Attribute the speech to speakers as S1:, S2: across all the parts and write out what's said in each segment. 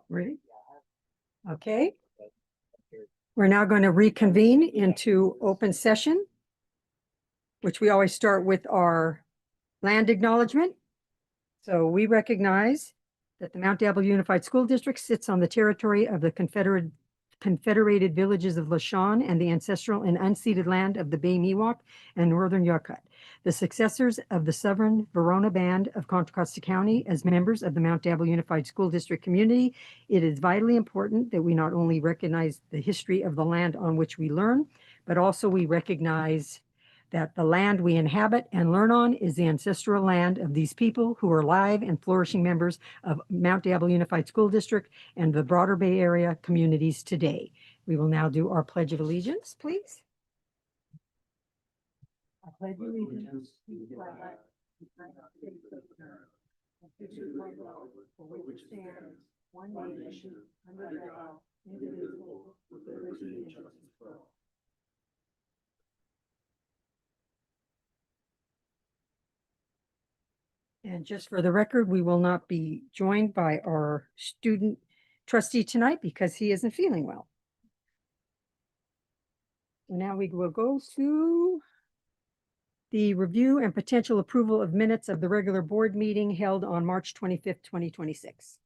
S1: Ready? Okay. We're now going to reconvene into open session, which we always start with our land acknowledgement. So we recognize that the Mount Diablo Unified School District sits on the territory of the Confederated Villages of Lashawn and the ancestral and unceded land of the Bay Miwok and Northern Yukon, the successors of the Sovereign Verona Band of Contra Costa County. As members of the Mount Diablo Unified School District community, it is vitally important that we not only recognize the history of the land on which we learn, but also we recognize that the land we inhabit and learn on is the ancestral land of these people who are live and flourishing members of Mount Diablo Unified School District and the broader Bay Area communities today. We will now do our Pledge of Allegiance, please. I pledge allegiance to the flag of the United States of America, for which stands one nation, under God, indivisible, with liberty and justice for all. And just for the record, we will not be joined by our student trustee tonight because he isn't feeling well. So now we will go to the review and potential approval of minutes of the regular board meeting held on March 25th, 2026.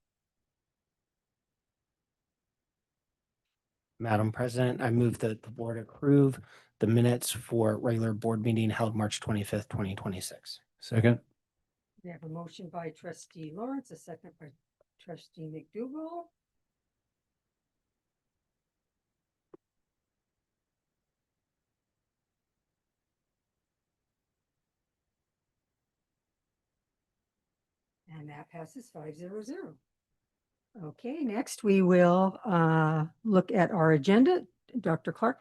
S2: Madam President, I move that the board approve the minutes for regular board meeting held March 25th, 2026.
S3: Second.
S1: We have a motion by trustee Lawrence, a second by trustee McDougall. And that passes 5-0-0. Okay, next we will look at our agenda. Dr. Clark.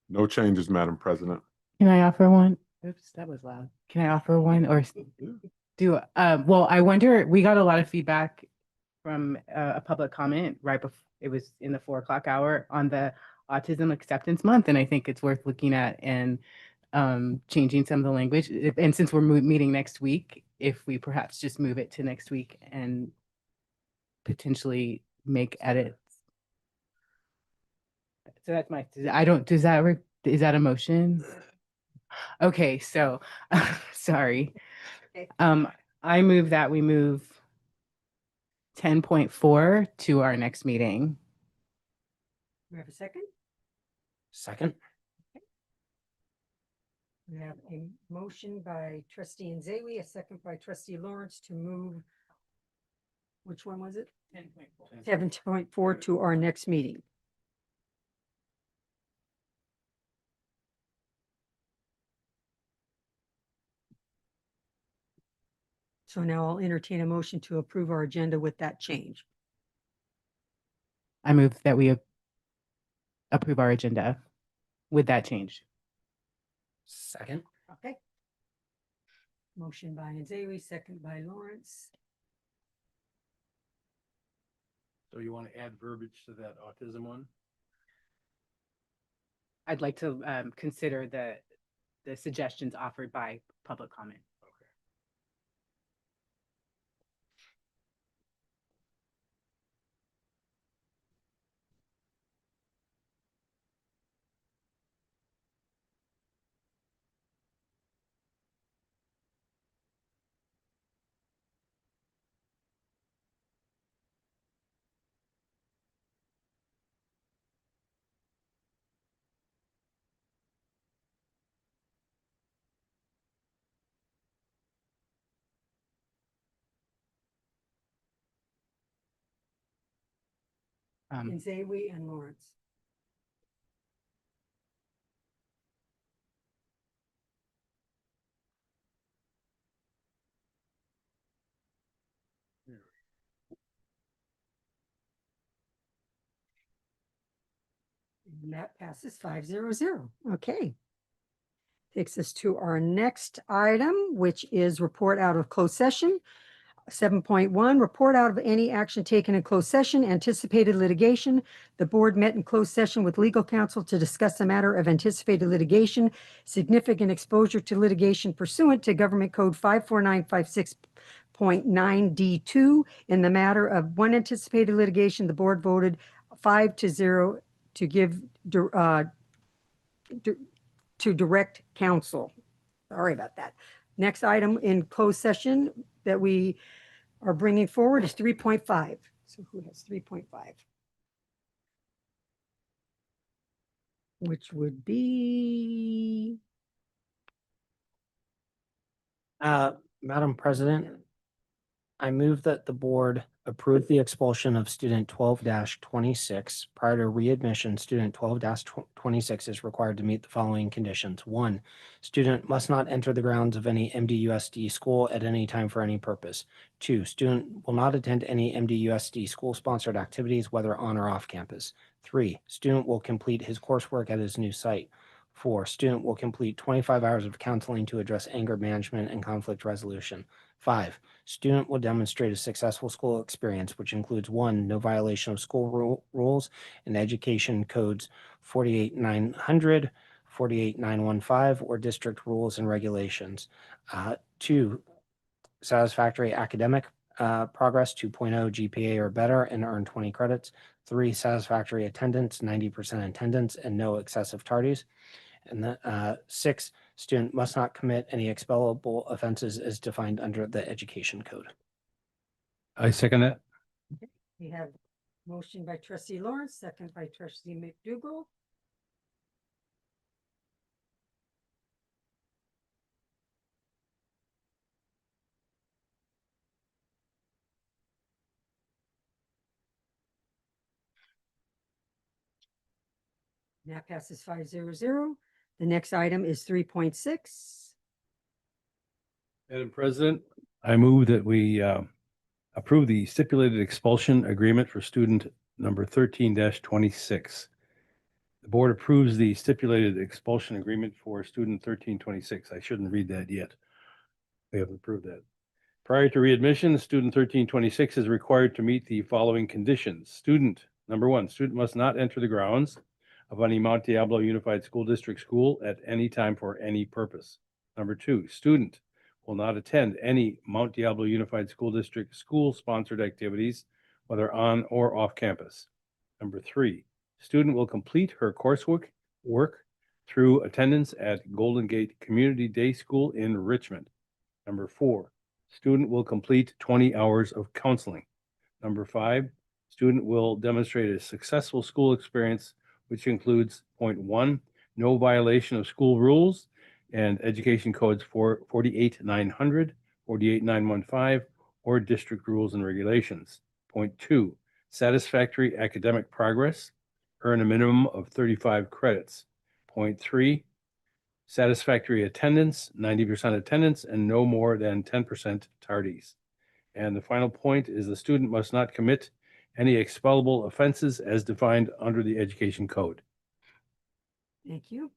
S4: No changes, Madam President.
S5: Can I offer one? Oops, that was loud. Can I offer one or do, well, I wonder, we got a lot of feedback from a public comment right before it was in the 4 o'clock hour on the Autism Acceptance Month. And I think it's worth looking at and changing some of the language. And since we're meeting next week, if we perhaps just move it to next week and potentially make edits. So that's my, is that a motion? Okay, so sorry.
S1: Okay.
S5: I move that we move 10.4 to our next meeting.
S1: We have a second?
S2: Second.
S1: We have a motion by trustee Nzewi, a second by trustee Lawrence to move, which one was it?
S5: 10.4.
S1: 7.4 to our next meeting. So now I'll entertain a motion to approve our agenda with that change.
S5: I move that we approve our agenda with that change.
S2: Second.
S1: Okay. Motion by Nzewi, second by Lawrence.
S3: So you want to add verbiage to that autism one?
S5: I'd like to consider the suggestions offered by public comment.
S1: Nzewi and Lawrence. And that passes 5-0-0. Okay. Takes us to our next item, which is report out of closed session. 7.1, report out of any action taken in closed session, anticipated litigation. The board met in closed session with legal counsel to discuss the matter of anticipated litigation, significant exposure to litigation pursuant to Government Code 54956.9D2. In the matter of one anticipated litigation, the board voted 5-0 to give, to direct counsel. Sorry about that. Next item in closed session that we are bringing forward is 3.5. So who has 3.5? Which would be,
S2: Madam President, I move that the board approve the expulsion of student 12-26. Prior to readmission, student 12-26 is required to meet the following conditions. 1, student must not enter the grounds of any MDUSD school at any time for any purpose. 2, student will not attend any MDUSD school-sponsored activities, whether on or off campus. 3, student will complete his coursework at his new site. 4, student will complete 25 hours of counseling to address anger management and conflict resolution. 5, student will demonstrate a successful school experience, which includes 1, no violation of school rules and education codes 48900, 48915, or district rules and regulations. 2, satisfactory academic progress, 2.0 GPA or better, and earn 20 credits. 3, satisfactory attendance, 90% attendance, and no excessive tardies. And 6, student must not commit any expellable offenses as defined under the education code.
S3: I second that.
S1: we have motion by trustee Lawrence, second by trustee McDougal. That passes 5-0. The next item is 3.6.
S3: Madam President, I move that we approve the stipulated expulsion agreement for student number 13-26. The board approves the stipulated expulsion agreement for student 1326. I shouldn't read that yet. We haven't approved that. Prior to readmission, student 1326 is required to meet the following conditions. Student, number 1, student must not enter the grounds of any Mount Diablo Unified School District school at any time for any purpose. Number 2, student will not attend any Mount Diablo Unified School District school-sponsored activities, whether on or off campus. Number 3, student will complete her coursework through attendance at Golden Gate Community Day School in Richmond. Number 4, student will complete 20 hours of counseling. Number 5, student will demonstrate a successful school experience, which includes 1, no violation of school rules and education codes 48900, 48915, or district rules and regulations. 2, satisfactory academic progress, earn a minimum of 35 credits. 3, satisfactory attendance, 90% attendance, and no more than 10% tardies. And the final point is the student must not commit any expellable offenses as defined under the education code.
S1: Thank you.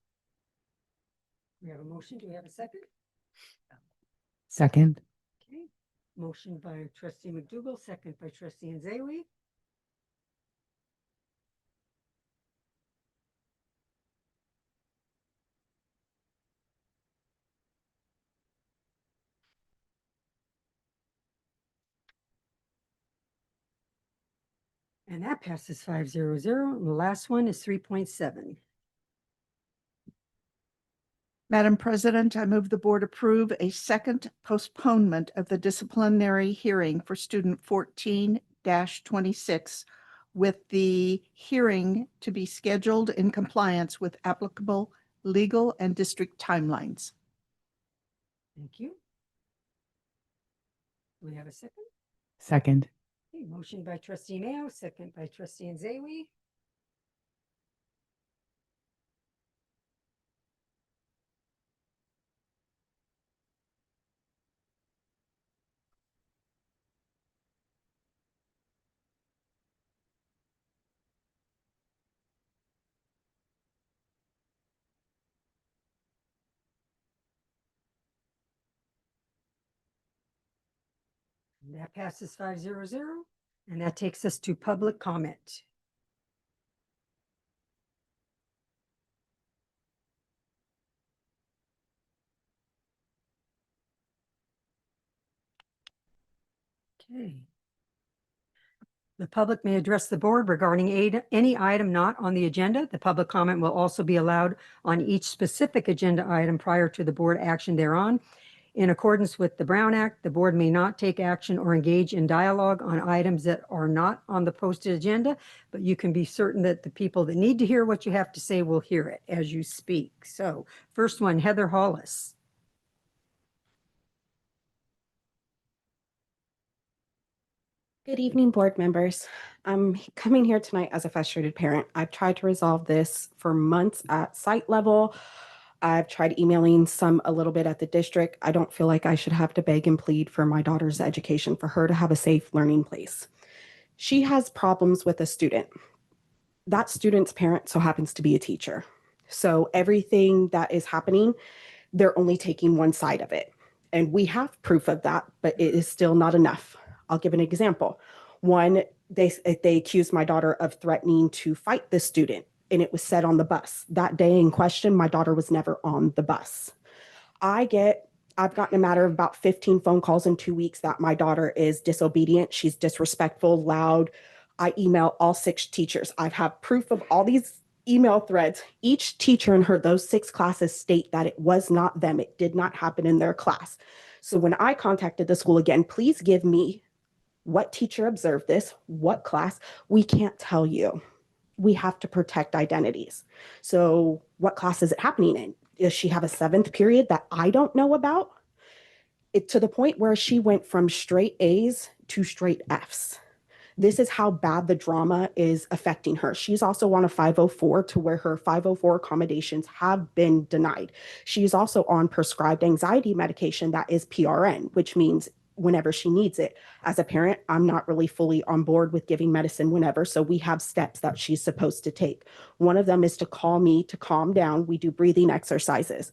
S1: We have a motion. Do we have a second?
S5: Second.
S1: Okay. Motion by trustee McDougal, second by trustee Nzeli. And that passes 5-0. And the last one is 3.7.
S6: Madam President, I move the board approve a second postponement of the disciplinary hearing for student 14-26 with the hearing to be scheduled in compliance with applicable legal and district timelines.
S1: Thank you. Do we have a second?
S5: Second.
S1: Okay, motion by trustee Mayo, second by trustee Nzeli. That passes 500, and that takes us to public comment. Okay. The public may address the board regarding any item not on the agenda. The public comment will also be allowed on each specific agenda item prior to the board action thereon. In accordance with the Brown Act, the board may not take action or engage in dialogue on items that are not on the posted agenda, but you can be certain that the people that need to hear what you have to say will hear it as you speak. So first one, Heather Hollis.
S7: Good evening, board members. I'm coming here tonight as a frustrated parent. I've tried to resolve this for months at site level. I've tried emailing a little bit at the district. I don't feel like I should have to beg and plead for my daughter's education, for her to have a safe learning place. She has problems with a student. That student's parent so happens to be a teacher. So everything that is happening, they're only taking one side of it. And we have proof of that, but it is still not enough. I'll give an example. One, they accused my daughter of threatening to fight the student, and it was said on the bus. That day in question, my daughter was never on the bus. I've gotten a matter of about 15 phone calls in 2 weeks that my daughter is disobedient. She's disrespectful, loud. I email all 6 teachers. I have proof of all these email threads. Each teacher in those 6 classes state that it was not them. It did not happen in their class. So when I contacted the school again, please give me what teacher observed this, what class. We can't tell you. We have to protect identities. So what class is it happening in? Does she have a 7th period that I don't know about? To the point where she went from straight A's to straight F's. This is how bad the drama is affecting her. She's also on a 504 to where her 504 accommodations have been denied. She's also on prescribed anxiety medication that is PRN, which means whenever she needs it. As a parent, I'm not really fully on board with giving medicine whenever, so we have steps that she's supposed to take. One of them is to call me to calm down. We do breathing exercises.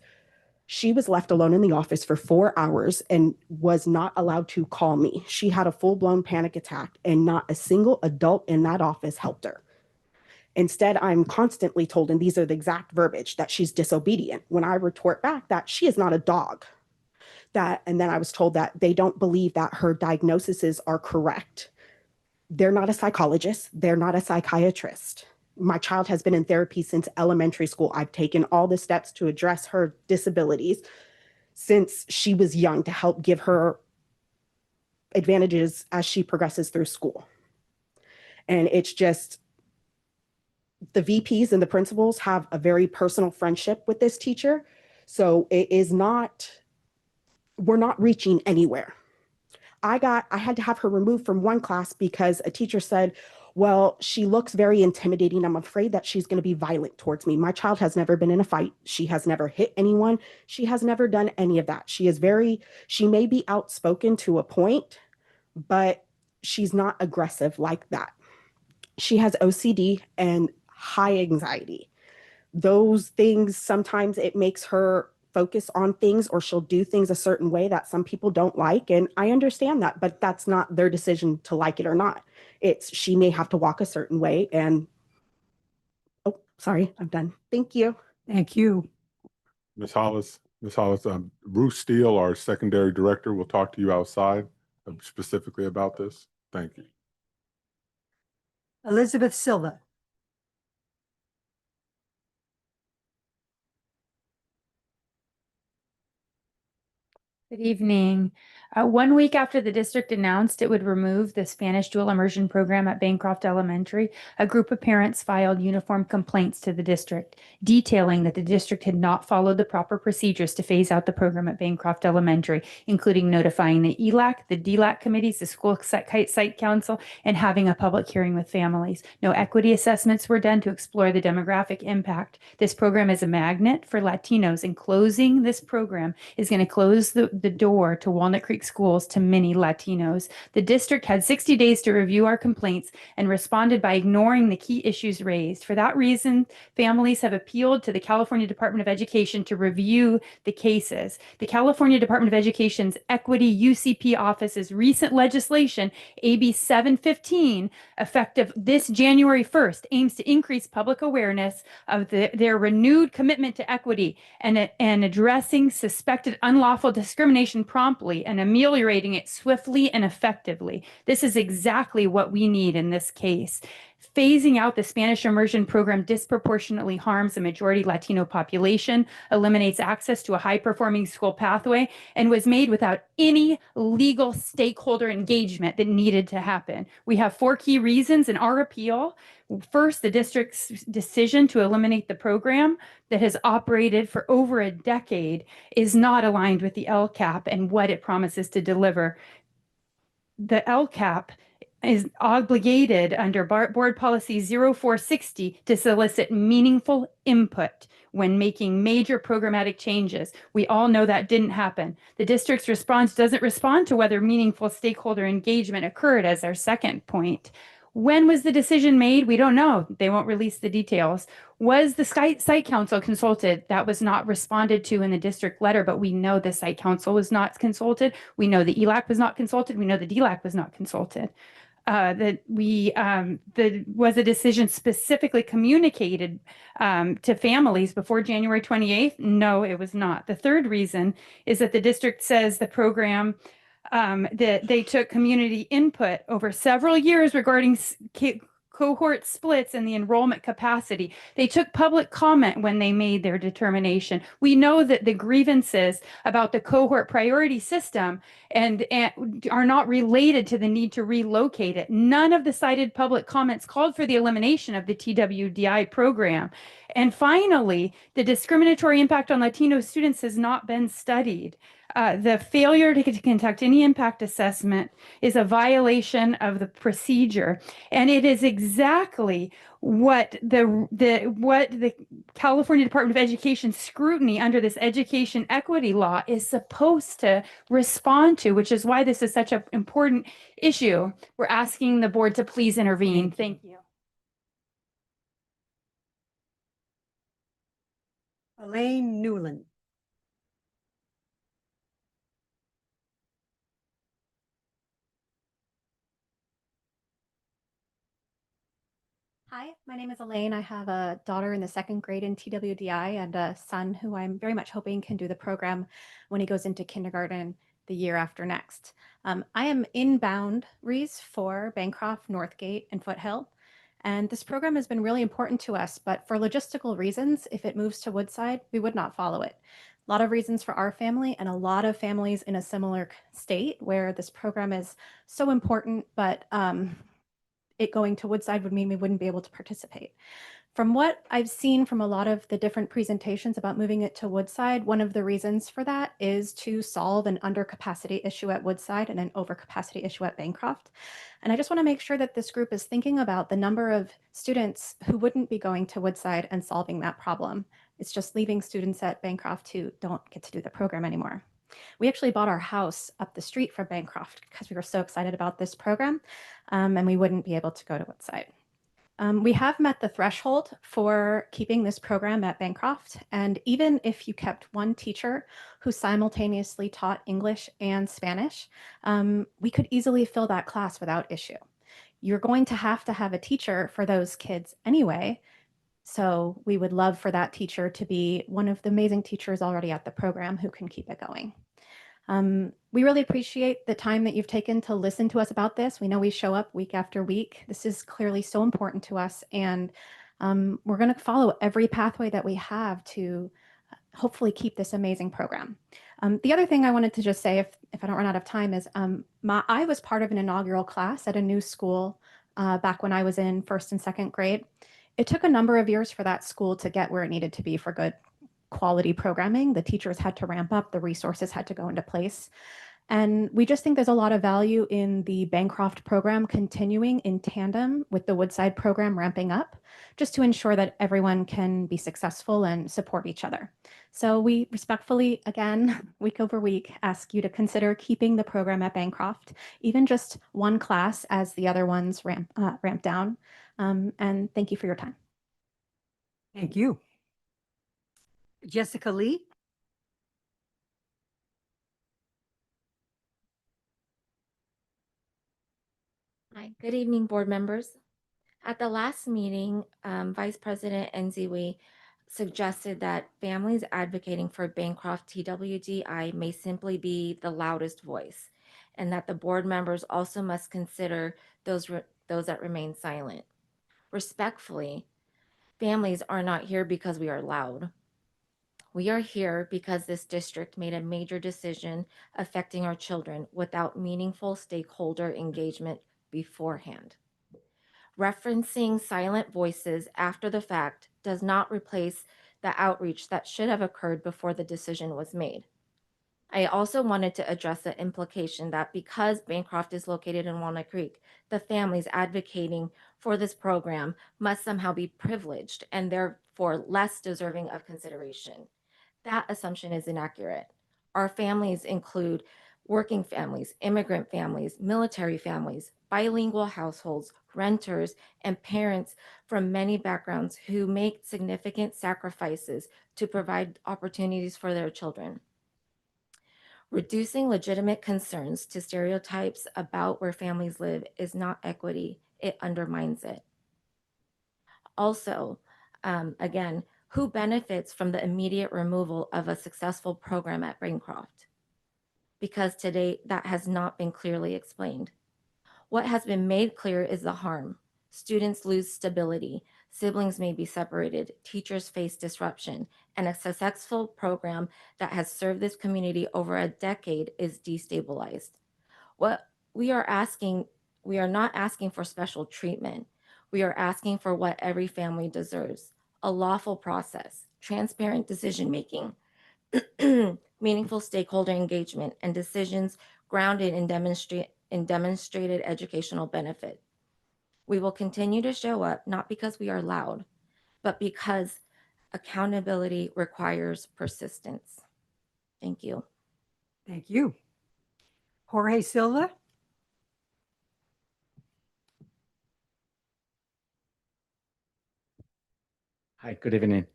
S7: She was left alone in the office for 4 hours and was not allowed to call me. She had a full-blown panic attack, and not a single adult in that office helped her. Instead, I'm constantly told, and these are the exact verbiage, that she's disobedient. When I retort back that she is not a dog, and then I was told that they don't believe that her diagnoses are correct. They're not a psychologist. They're not a psychiatrist. My child has been in therapy since elementary school. I've taken all the steps to address her disabilities since she was young to help give her advantages as she progresses through school. And it's just, the VPs and the principals have a very personal friendship with this teacher. So it is not, we're not reaching anywhere. I had to have her removed from one class because a teacher said, well, she looks very intimidating. I'm afraid that she's going to be violent towards me. My child has never been in a fight. She has never hit anyone. She has never done any of that. She may be outspoken to a point, but she's not aggressive like that. She has OCD and high anxiety. Those things, sometimes it makes her focus on things, or she'll do things a certain way that some people don't like. And I understand that, but that's not their decision to like it or not. She may have to walk a certain way. And, oh, sorry, I'm done. Thank you.
S1: Thank you.
S4: Ms. Hollis, Bruce Steele, our secondary director, will talk to you outside specifically about this. Thank you.
S1: Elizabeth Silva.
S8: Good evening. 1 week after the district announced it would remove the Spanish dual immersion program at Bancroft Elementary, a group of parents filed uniform complaints to the district, detailing that the district had not followed the proper procedures to phase out the program at Bancroft Elementary, including notifying the ELAC, the DLAC committees, the school site council, and having a public hearing with families. No equity assessments were done to explore the demographic impact. This program is a magnet for Latinos, and closing this program is going to close the door to Walnut Creek public schools to many Latinos. The district had 60 days to review our complaints and responded by ignoring the key issues raised. For that reason, families have appealed to the California Department of Education to review the cases. The California Department of Education's Equity UCP office's recent legislation, AB 715, effective this January 1st, aims to increase public awareness of their renewed commitment to equity and addressing suspected unlawful discrimination promptly and ameliorating it swiftly and effectively. This is exactly what we need in this case. Phasing out the Spanish immersion program disproportionately harms the majority Latino population, eliminates access to a high-performing school pathway, and was made without any legal stakeholder engagement that needed to happen. We have 4 key reasons in our appeal. First, the district's decision to eliminate the program that has operated for over a decade is not aligned with the LCAP and what it promises to deliver. The LCAP is obligated under Board Policy 0460 to solicit meaningful input when making major programmatic changes. We all know that didn't happen. The district's response doesn't respond to whether meaningful stakeholder engagement occurred as our second point. When was the decision made? We don't know. They won't release the details. Was the site council consulted? That was not responded to in the district letter, but we know the site council was not consulted. We know the ELAC was not consulted. We know the DLAC was not consulted. Was a decision specifically communicated to families before January 28th? No, it was not. The third reason is that the district says the program that they took community input over several years regarding cohort splits and the enrollment capacity. They took public comment when they made their determination. We know that the grievances about the cohort priority system and are not related to the need to relocate it. None of the cited public comments called for the elimination of the TWDI program. And finally, the discriminatory impact on Latino students has not been studied. The failure to conduct any impact assessment is a violation of the procedure, and it is exactly what the California Department of Education scrutiny under this education equity law is supposed to respond to, which is why this is such an important issue. We're asking the board to please intervene. Thank you.
S1: Elaine Newland.
S9: Hi, my name is Elaine. I have a daughter in the 2nd grade in TWDI and a son who I'm very much hoping can do the program when he goes into kindergarten the year after next. I am inbound Reese for Bancroft, Northgate, and Foothill. And this program has been really important to us, but for logistical reasons, if it moves to Woodside, we would not follow it. A lot of reasons for our family and a lot of families in a similar state where this program is so important, but it going to Woodside would mean we wouldn't be able to participate. From what I've seen from a lot of the different presentations about moving it to Woodside, one of the reasons for that is to solve an undercapacity issue at Woodside and an overcapacity issue at Bancroft. And I just want to make sure that this group is thinking about the number of students who wouldn't be going to Woodside and solving that problem. It's just leaving students at Bancroft who don't get to do the program anymore. We actually bought our house up the street from Bancroft because we were so excited about this program, and we wouldn't be able to go to Woodside. We have met the threshold for keeping this program at Bancroft, and even if you kept one teacher who simultaneously taught English and Spanish, we could easily fill that class without issue. You're going to have a teacher for those kids anyway, so we would love for that teacher to be one of the amazing teachers already at the program who can keep it going. We really appreciate the time that you've taken to listen to us about this. We know we show up week after week. This is clearly so important to us, and we're going to follow every pathway that we have to hopefully keep this amazing program. The other thing I wanted to just say, if I don't run out of time, is I was part of an inaugural class at a new school back when I was in 1st and 2nd grade. It took a number of years for that school to get where it needed to be for good quality programming. The teachers had to ramp up, the resources had to go into place. And we just think there's a lot of value in the Bancroft program continuing in tandem with the Woodside program ramping up, just to ensure that everyone can be successful and support each other. So we respectfully, again, week over week, ask you to consider keeping the program at Bancroft, even just one class as the other ones ramp down. And thank you for your time.
S1: Thank you. Jessica Lee?
S10: Hi, good evening, board members. At the last meeting, Vice President Nziwi suggested that families advocating for Bancroft TWDI may simply be the loudest voice, and that the board members also must consider those that remain silent. Respectfully, families are not here because we are loud. We are here because this district made a major decision affecting our children without meaningful stakeholder engagement beforehand. Referencing silent voices after the fact does not replace the outreach that should have occurred before the decision was made. I also wanted to address the implication that because Bancroft is located in Walnut Creek, the families advocating for this program must somehow be privileged and therefore less deserving of consideration. That assumption is inaccurate. Our families include working families, immigrant families, military families, bilingual households, renters, and parents from many backgrounds who make significant sacrifices to provide opportunities for their children. Reducing legitimate concerns to stereotypes about where families live is not equity, it undermines it. Also, again, who benefits from the immediate removal of a successful program at Bancroft? Because to date, that has not been clearly explained. What has been made clear is the harm. Students lose stability, siblings may be separated, teachers face disruption, and a successful program that has served this community over a decade is destabilized. What we are not asking for special treatment. We are asking for what every family deserves: a lawful process, transparent decision-making, meaningful stakeholder engagement, and decisions grounded in demonstrated educational benefit. We will continue to show up not because we are loud, but because accountability requires persistence. Thank you.
S1: Thank you. Jorge Silva?
S11: Hi, good evening.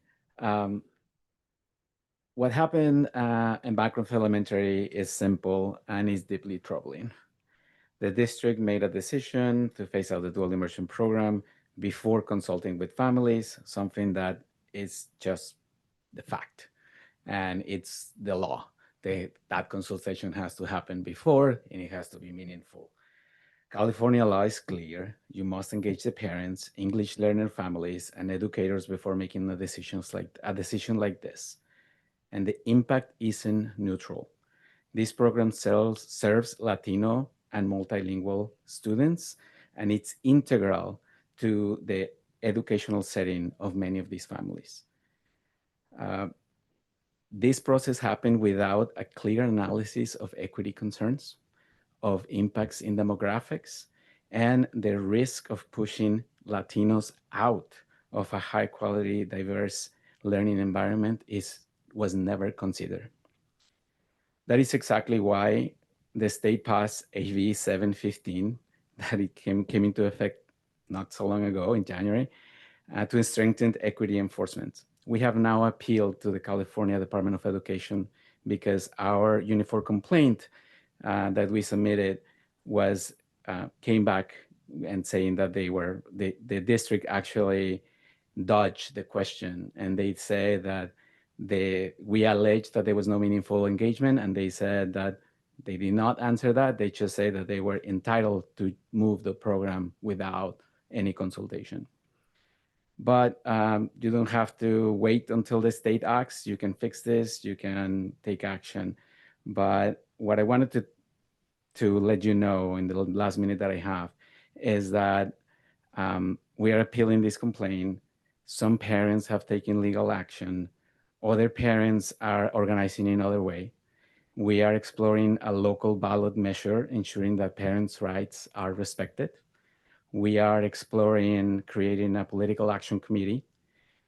S11: What happened in Bancroft Elementary is simple and is deeply troubling. The district made a decision to phase out the dual immersion program before consulting with families, something that is just the fact, and it's the law. That consultation has to happen before, and it has to be meaningful. California law is clear. You must engage the parents, English learner families, and educators before making a decision like this. And the impact isn't neutral. This program serves Latino and multilingual students, and it's integral to the educational setting of many of these families. This process happened without a clear analysis of equity concerns, of impacts in demographics, and the risk of pushing Latinos out of a high quality, diverse learning environment was never considered. That is exactly why the state passed HB 715, that it came into effect not so long ago in January, to strengthen equity enforcement. We have now appealed to the California Department of Education because our uniform complaint that we submitted came back and saying that the district actually dodged the question, and they say that we alleged that there was no meaningful engagement, and they said that they did not answer that. They just say that they were entitled to move the program without any consultation. But you don't have to wait until the state acts. You can fix this, you can take action. But what I wanted to let you know in the last minute that I have is that we are appealing this complaint. Some parents have taken legal action. Other parents are organizing in another way. We are exploring a local ballot measure, ensuring that parents' rights are respected. We are exploring creating a political action committee.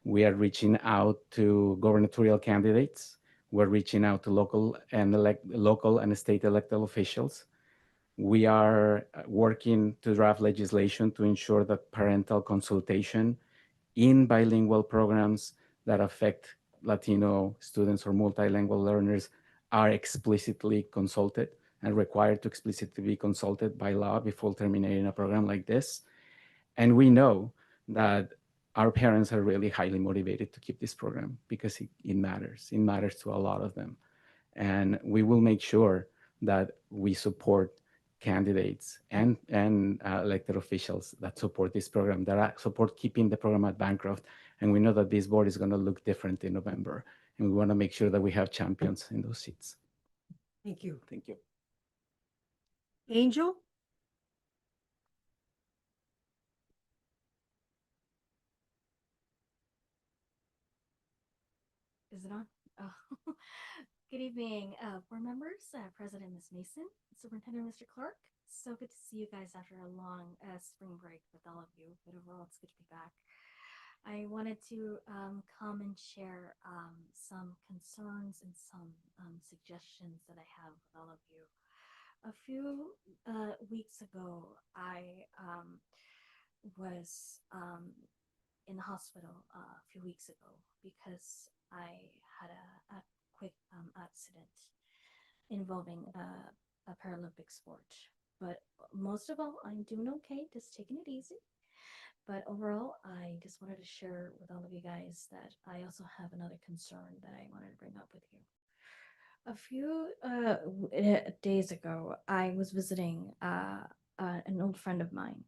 S11: We are reaching out to gubernatorial candidates. We're reaching out to local and state elected officials. We are working to draft legislation to ensure that parental consultation in bilingual programs that affect Latino students or multilingual learners are explicitly consulted and required to explicitly be consulted by law before terminating a program like this. And we know that our parents are really highly motivated to keep this program because it matters. It matters to a lot of them. And we will make sure that we support candidates and elected officials that support this program, that support keeping the program at Bancroft. And we know that this board is going to look different in November. And we want to make sure that we have champions in those seats.
S1: Thank you.
S11: Thank you.
S1: Angel?
S12: Is it on? Oh. Good evening, board members, President Ms. Mason, Superintendent Mr. Clark. So good to see you guys after a long spring break with all of you, but overall it's good to be back. I wanted to come and share some concerns and some suggestions that I have with all of you. A few weeks ago, I was in the hospital a few weeks ago because I had a quick accident involving a Paralympic sport. But most of all, I'm doing okay, just taking it easy. But overall, I just wanted to share with all of you guys that I also have another concern that I wanted to bring up with you. A few days ago, I was visiting an old friend of mine.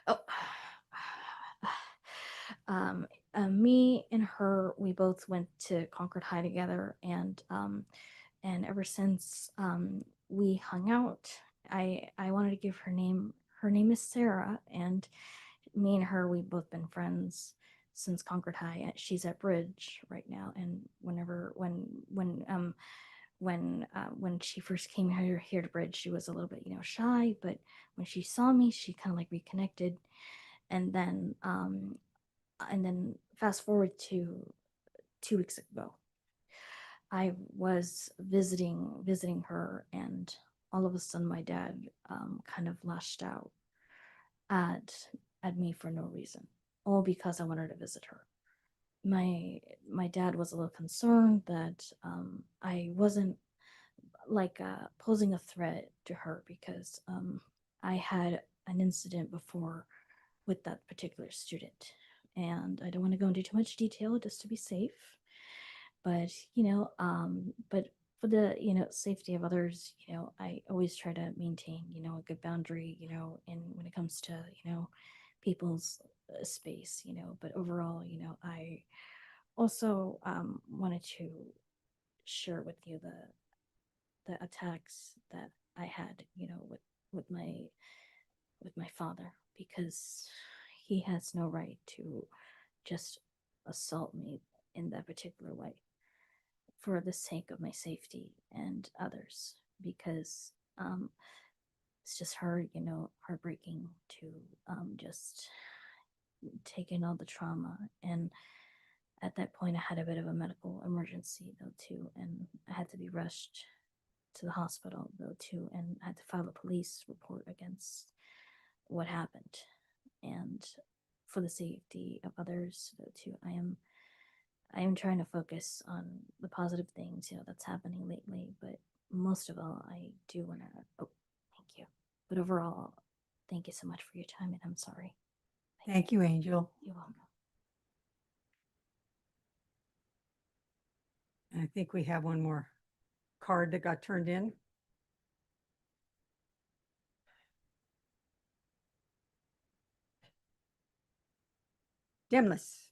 S12: Oh, me and her, we both went to Concord High together, and ever since we hung out, I wanted to give her name. Her name is Sarah, and me and her, we've both been friends since Concord High. She's at Bridge right now, and when she first came here to Bridge, she was a little bit shy, but when she saw me, she kind of like reconnected, and then fast forward to 2 weeks ago, I was visiting her, and all of a sudden my dad kind of lashed out at me for no reason, all because I wanted to visit her. My dad was a little concerned that I wasn't like posing a threat to her because I had an incident before with that particular student, and I don't want to go into too much detail just to be safe, but but for the safety of others, I always try to maintain a good boundary, and when it comes to people's space, but overall, I also wanted to share with you the attacks that I had, with my father, because he has no right to just assault me in that particular way for the sake of my safety and others, because it's just heartbreaking to just take in all the trauma. And at that point, I had a bit of a medical emergency though too, and I had to be rushed to the hospital though too, and I had to file a police report against what happened. And for the safety of others though too, I am trying to focus on the positive things that's happening lately, but most of all, I do want to thank you. But overall, thank you so much for your time, and I'm sorry.
S1: Thank you, Angel.
S12: You're welcome.
S1: I think we have one more card that got turned in. Demlis.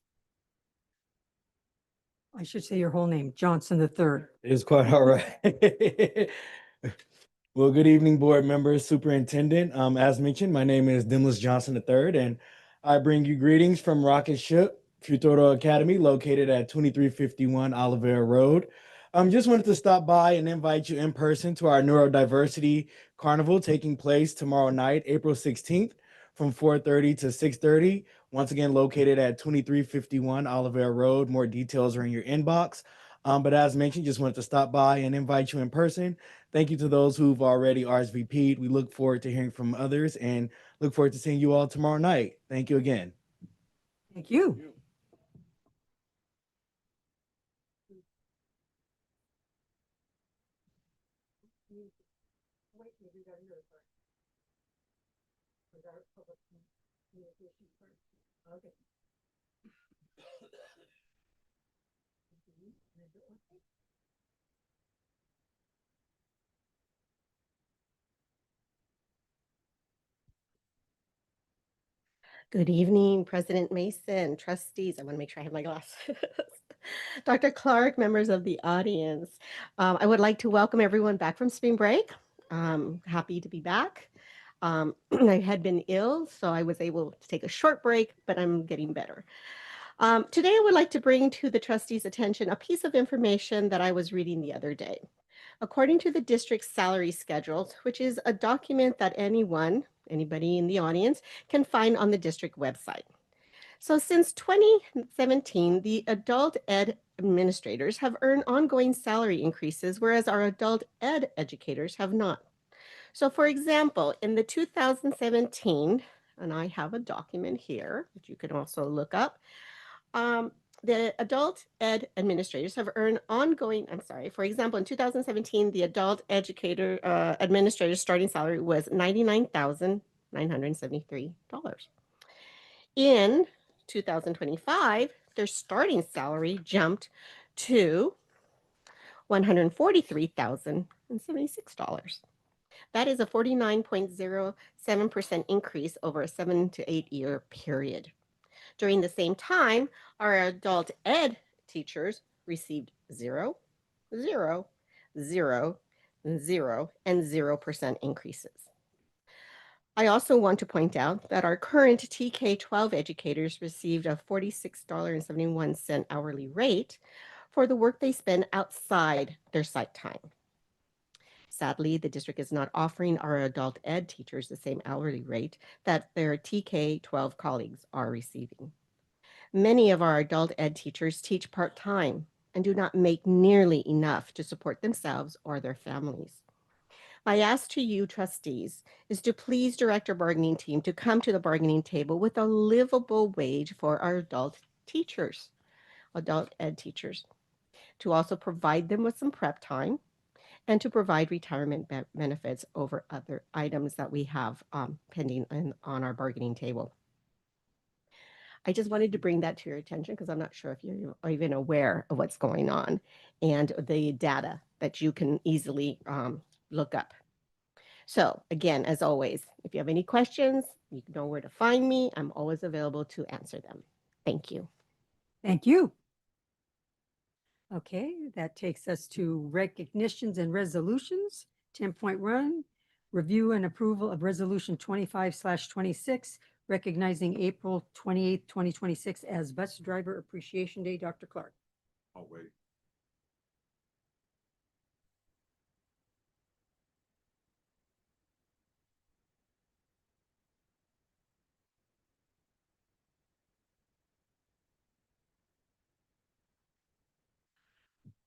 S1: I should say your whole name, Johnson III.
S13: It's quite all right. Well, good evening, board members, superintendent. As mentioned, my name is Dimlis Johnson III, and I bring you greetings from Rocket Ship Futuro Academy, located at 2351 Oliveira Road. Just wanted to stop by and invite you in person to our Neurodiversity Carnival taking place tomorrow night, April 16th from 4:30 to 6:30. Once again, located at 2351 Oliver Road. More details are in your inbox. But as mentioned, just wanted to stop by and invite you in person. Thank you to those who've already RSVP'd. We look forward to hearing from others and look forward to seeing you all tomorrow night. Thank you again.
S1: Thank you.
S14: Good evening, President Mason, trustees. I want to make sure I have my glasses. Dr. Clark, members of the audience. I would like to welcome everyone back from spring break. Happy to be back. I had been ill, so I was able to take a short break, but I'm getting better. Today, I would like to bring to the trustees' attention a piece of information that I was reading the other day. According to the district's salary schedules, which is a document that anybody in the audience, can find on the district website. So since 2017, the adult ed administrators have earned ongoing salary increases, whereas our adult ed educators have not. So for example, in the 2017, and I have a document here that you can also look up, the adult ed administrators have earned for example, in 2017, the adult educator administrator's starting salary was $99,973. In 2025, their starting salary jumped to $143,076. That is a 49.07% increase over a 7 to 8 year period. During the same time, our adult ed teachers received 0, 0, 0, 0, and 0% increases. I also want to point out that our current TK-12 educators received a $46.71 hourly rate for the work they spend outside their site time. Sadly, the district is not offering our adult ed teachers the same hourly rate that their TK-12 colleagues are receiving. Many of our adult ed teachers teach part-time and do not make nearly enough to support themselves or their families. My ask to you, trustees, is to please direct our bargaining team to come to the bargaining table with a livable wage for our adult ed teachers, to also provide them with some prep time, and to provide retirement benefits over other items that we have pending on our bargaining table. I just wanted to bring that to your attention because I'm not sure if you're even aware of what's going on and the data that you can easily look up. So again, as always, if you have any questions, you know where to find me. I'm always available to answer them. Thank you.
S1: Thank you. Okay, that takes us to recognitions and resolutions. 10.1, review and approval of resolution 25/26, recognizing April 28th, 2026 as Bus Driver Appreciation Day. Dr. Clark.
S4: Oh, wait.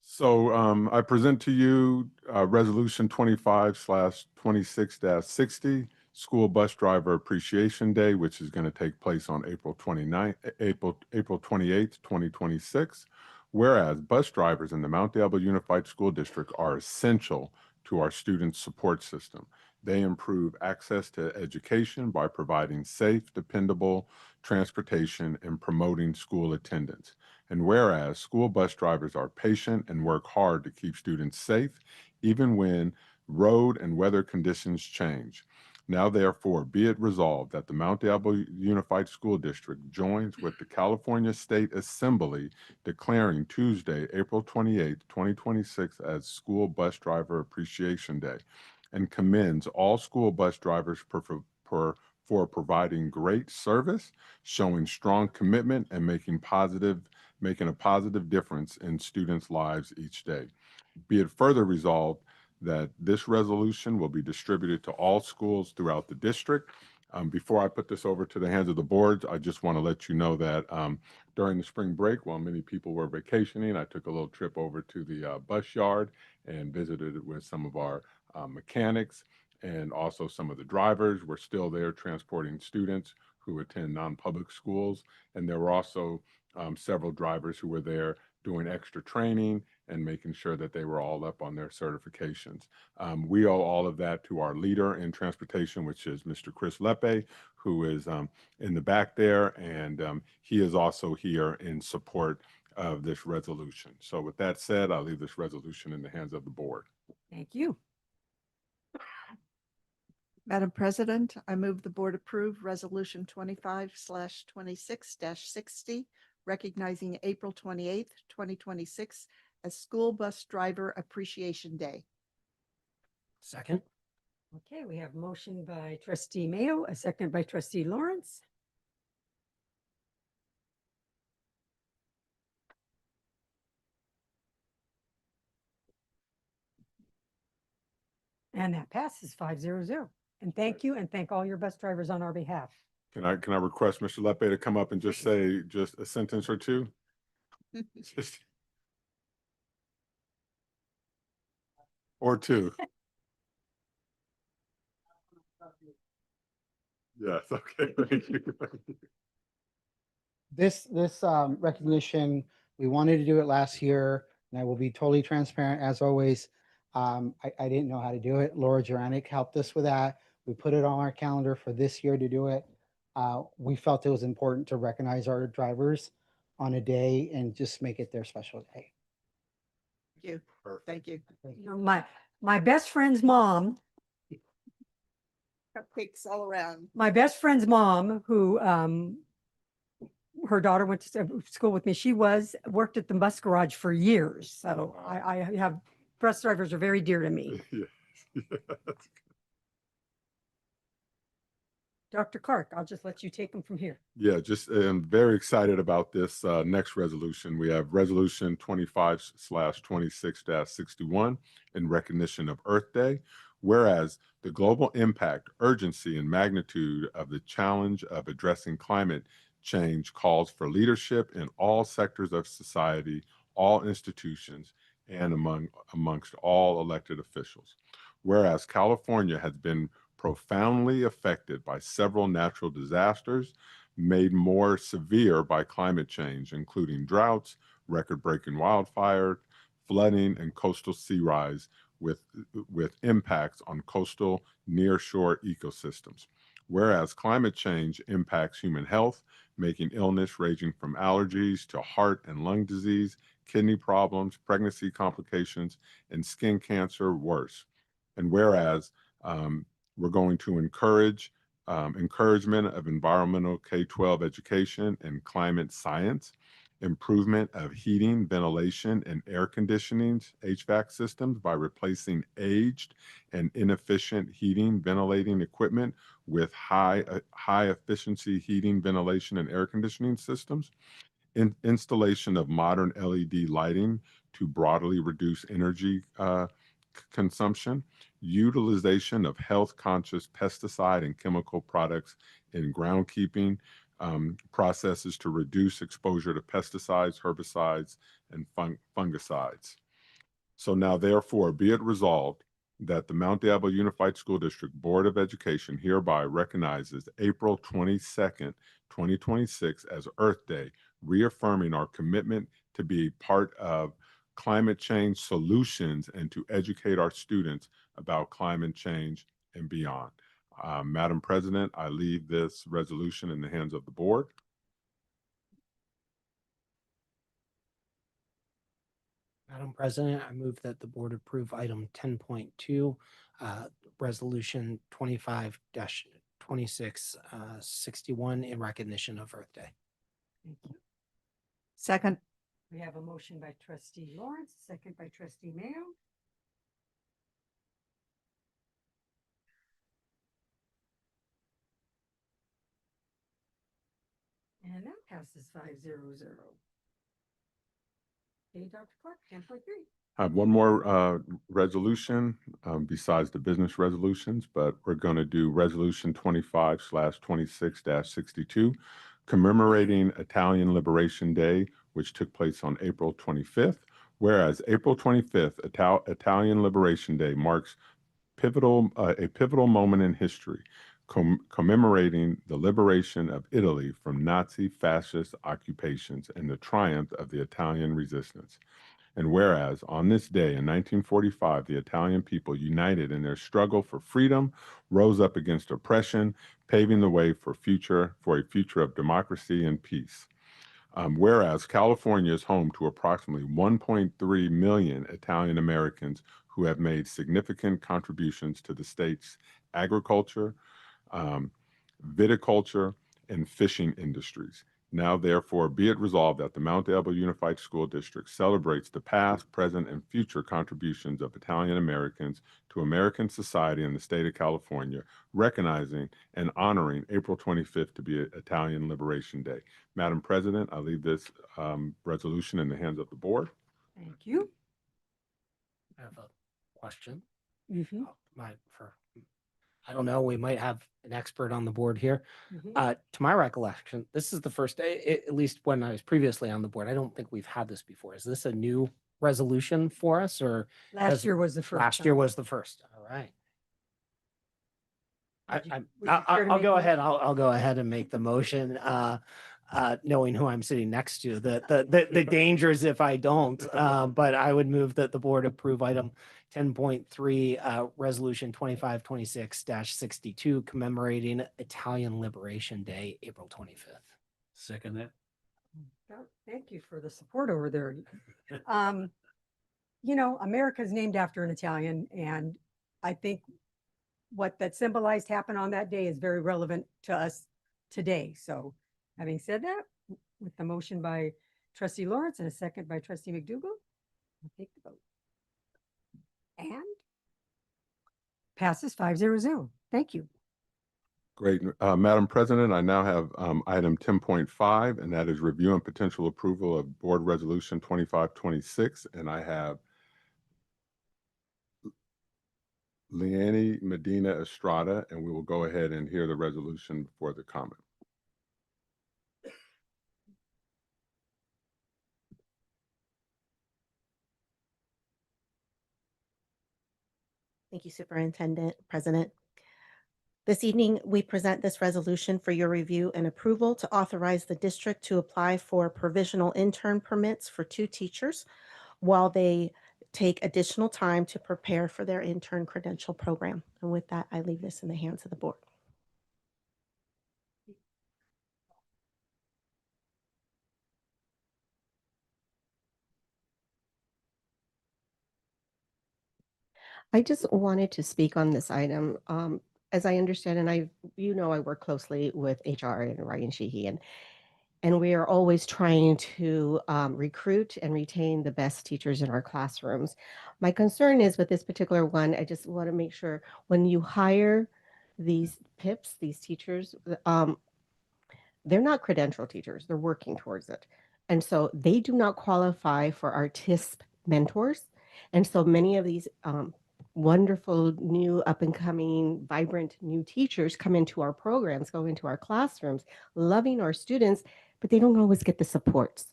S4: So I present to you Resolution 25/26-60, School Bus Driver Appreciation Day, which is going to take place on April 28th, 2026. Whereas bus drivers in the Mount Diablo Unified School District are essential to our student support system. They improve access to education by providing safe, dependable transportation and promoting school attendance. And whereas school bus drivers are patient and work hard to keep students safe, even when road and weather conditions change. Now, therefore, be it resolved that the Mount Diablo Unified School District joins with the California State Assembly declaring Tuesday, April 28, 2026 as School Bus Driver Appreciation Day and commends all school bus drivers for providing great service, showing strong commitment, and making a positive difference in students' lives each day. Be it further resolved that this resolution will be distributed to all schools throughout the district. Before I put this over to the hands of the board, I just want to let you know that during the spring break, while many people were vacationing, I took a little trip over to the bus yard and visited with some of our mechanics, and also some of the drivers were still there transporting students who attend non-public schools. And there were also several drivers who were there doing extra training and making sure that they were all up on their certifications. We owe all of that to our leader in transportation, which is Mr. Chris Lepe, who is in the back there, and he is also here in support of this resolution. So with that said, I'll leave this resolution in the hands of the board.
S1: Thank you.
S6: Madam President, I move the board approve Resolution 25/26-60, recognizing April 28th, 2026 as School Bus Driver Appreciation Day.
S2: Second.
S1: Okay, we have motion by trustee Mayo, a second by trustee Lawrence. And that passes 5-0. And thank you, and thank all your bus drivers on our behalf.
S4: Can I request Mr. Lepe to come up and just say just a sentence or two? Or two. Yes, okay, thank you.
S15: This recognition, we wanted to do it last year, and I will be totally transparent as always. I didn't know how to do it. Laura Juranic helped us with that. We put it on our calendar for this year to do it. We felt it was important to recognize our drivers on a day and just make it their special day.
S6: Thank you. Thank you.
S1: You know, my best friend's mom,
S6: Cupcakes all around.
S1: my best friend's mom, who her daughter went to school with me. She worked at the bus garage for years. So I have bus drivers are very dear to me.
S4: Yes.
S1: Dr. Clark, I'll just let you take them from here.
S4: Yeah, just I'm very excited about this next resolution. We have resolution 25/26-61 in recognition of Earth Day. Whereas the global impact, urgency, and magnitude of the challenge of addressing climate change calls for leadership in all sectors of society, all institutions, and amongst all elected officials. Whereas California has been profoundly affected by several natural disasters made more severe by climate change, including droughts, record-breaking wildfires, flooding, and coastal sea rise with impacts on coastal nearshore ecosystems. Whereas climate change impacts human health, making illness ranging from allergies to heart and lung disease, kidney problems, pregnancy complications, and skin cancer worse. And whereas we're going to encourage encouragement of environmental K-12 education and climate science, improvement of heating, ventilation, and air conditioning HVAC systems by replacing aged and inefficient heating, ventilating equipment with high efficiency heating, ventilation, and air conditioning systems, installation of modern LED lighting to broadly reduce energy consumption, utilization of health-conscious pesticide and chemical products in groundkeeping, processes to reduce exposure to pesticides, herbicides, and fungicides. So now, therefore, be it resolved that the Mount Diablo Unified School District Board of Education hereby recognizes April 22nd, 2026 as Earth Day, reaffirming our commitment to be part of climate change solutions and to educate our students about climate change and beyond. Madam President, I leave this resolution in the hands of the board.
S2: Madam President, I move that the board approve item 10.2, resolution 25-2661 in recognition of Earth Day.
S1: Thank you.
S6: Second.
S1: We have a motion by trustee Lawrence, second by trustee Mayo. And that passes 5-0. Okay, Dr. Clark, 10.3.
S4: I have one more resolution besides the business resolutions, but we're going to do Resolution 25/26-62, commemorating Italian Liberation Day, which took place on April 25th. Whereas April 25th, Italian Liberation Day, marks a pivotal moment in history, commemorating the liberation of Italy from Nazi fascist occupations and the triumph of the Italian resistance. And whereas on this day in 1945, the Italian people, united in their struggle for freedom, rose up against oppression, paving the way for a future of democracy and peace. Whereas California is home to approximately 1.3 million Italian Americans who have made significant contributions to the state's agriculture, viticulture, and fishing industries. Now, therefore, be it resolved that the Mount Diablo Unified School District celebrates the past, present, and future contributions of Italian Americans to American society in the state of California, recognizing and honoring April 25th to be Italian Liberation Day. Madam President, I leave this resolution in the hands of the board.
S1: Thank you.
S2: I have a question.
S1: Mhm.
S2: I don't know, we might have an expert on the board here.
S1: Mhm.
S2: To my recollection, this is the first day, at least when I was previously on the board. I don't think we've had this before. Is this a new resolution for us, or?
S1: Last year was the first.
S2: Last year
S1: time.
S2: was the first. All right.
S1: Would you care to
S2: I'll
S1: make
S2: go
S1: a
S2: ahead.
S1: motion?
S2: I'll go ahead and make the motion. Knowing who I'm sitting next to, the dangers if I don't. But I would move that the board approve item 10.3, resolution 25/26-62, commemorating Italian Liberation Day, April 25th.
S3: Second that.
S1: Oh, thank you for the support over there. America is named after an Italian, and I think what that symbolized happened on that day is very relevant to us today. So having said that, with the motion by trustee Lawrence and a second by trustee McDougall, I'll take the vote. And passes 5-0. Thank you.
S4: Great. Madam President, I now have item 10.5, and that is review and potential approval of Board Resolution 2526. And I have Leanne Medina Estrada, and we will go ahead and hear the resolution before the comment.
S14: Thank you, Superintendent, President. This evening, we present this resolution for your review and approval to authorize the district to apply for provisional intern permits for 2 teachers while they take additional time to prepare for their intern credential program. And with that, I leave this in the hands of the board. I just wanted to speak on this item. As I understand, and I work closely with HR and Ryan Sheehy, and we are always trying to recruit and retain the best teachers in our classrooms. My concern is with this particular one, I just want to make sure when you hire these PIPs, these teachers, they're not credential teachers, they're working towards it. And so they do not qualify for our TISP mentors. And so many of these wonderful new up and coming vibrant new teachers come into our programs, go into our classrooms, loving our students, but they don't always get the supports.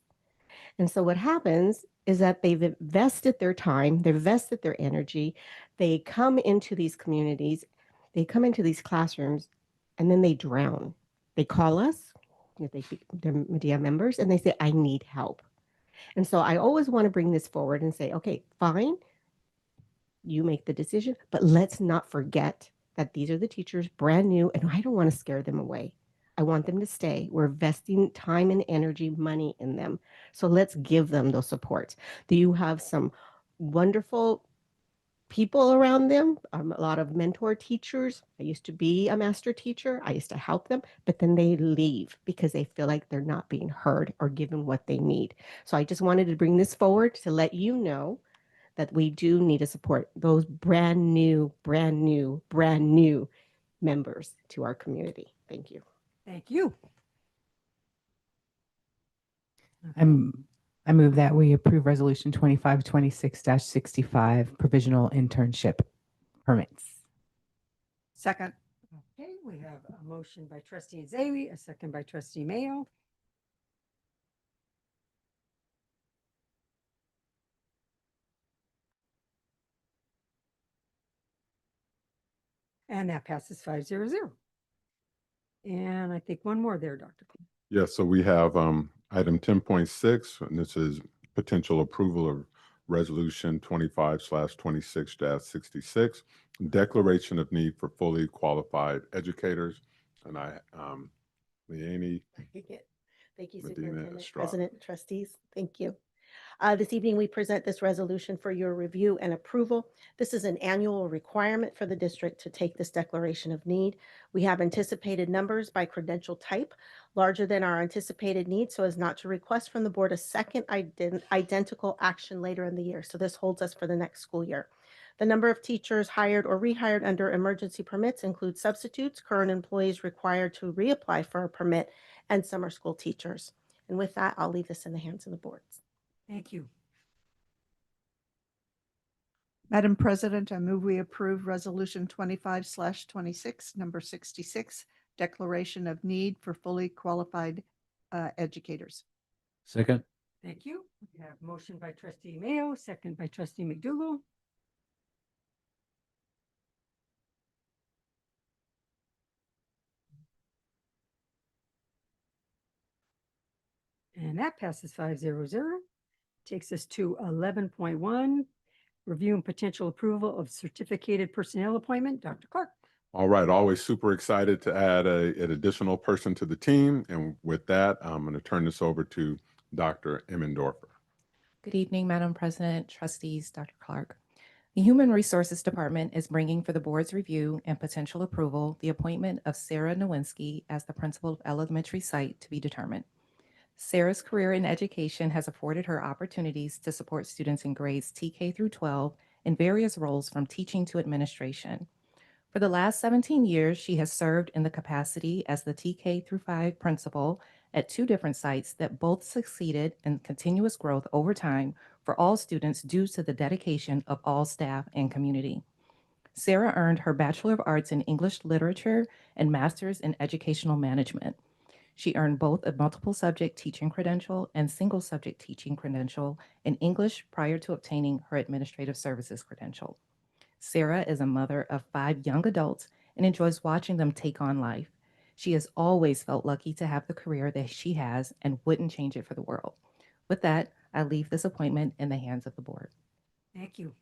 S14: And so what happens is that they've invested their time, they've invested their energy, they come into these communities, they come into these classrooms, and then they drown. They call us, they're media members, and they say, I need help. And so I always want to bring this forward and say, okay, fine, you make the decision, but let's not forget that these are the teachers brand new, and I don't want to scare them away. I want them to stay. We're investing time and energy, money in them. So let's give them those supports. Do you have some wonderful people around them? A lot of mentor teachers. I used to be a master teacher. I used to help them, but then they leave because they feel like they're not being heard or given what they need. So I just wanted to bring this forward to let you know that we do need to support those brand new members to our community. Thank you.
S1: Thank you.
S5: I'm I move that we approve resolution 2526-65 provisional internship permits.
S6: Second.
S1: Okay, we have a motion by trustee Zawi, a second by trustee Mayo. And that passes 500. And I think one more there, Dr. Cole.
S4: Yes, so we have item 10.6, and this is potential approval of resolution 25/26-66, declaration of need for fully qualified educators. And Leanne.
S14: Thank you,
S4: Medina
S14: Superintendent,
S4: Estrada.
S14: President, trustees. Thank you. This evening, we present this resolution for your review and approval. This is an annual requirement for the district to take this declaration of need. We have anticipated numbers by credential type larger than our anticipated needs, so as not to request from the board a second identical action later in the year. So this holds us for the next school year. The number of teachers hired or rehired under emergency permits includes substitutes, current employees required to reapply for a permit, and summer school teachers. And with that, I'll leave this in the hands of the boards.
S1: Thank you.
S6: Madam President, I move we approve resolution 25/26, number 66, declaration of need for fully qualified educators.
S3: Second.
S1: Thank you. We have motion by trustee Mayo, second by trustee McDougall. And that passes 500. Takes us to 11.1, review and potential approval of certificated personnel appointment. Dr. Clark.
S4: All right, always super excited to add an additional person to the team. And with that, I'm going to turn this over to Dr. Emmendorfer.
S16: Good evening, Madam President, trustees, Dr. Clark. The Human Resources Department is bringing for the board's review and potential approval the appointment of Sarah Nowinski as the principal of elementary site to be determined. Sarah's career in education has afforded her opportunities to support students in grades TK through 12 in various roles from teaching to administration. For the last 17 years, she has served in the capacity as the TK through 5 principal at 2 different sites that both succeeded in continuous growth over time for all students due to the dedication of all staff and community. Sarah earned her Bachelor of Arts in English Literature and Master's in Educational Management. She earned both a multiple subject teaching credential and single subject teaching credential in English prior to obtaining her administrative services credential. Sarah is a mother of 5 young adults and enjoys watching them take on life. She has always felt lucky to have the career that she has and wouldn't change it for the world. With that, I leave this appointment in the hands of the board.
S1: Thank you.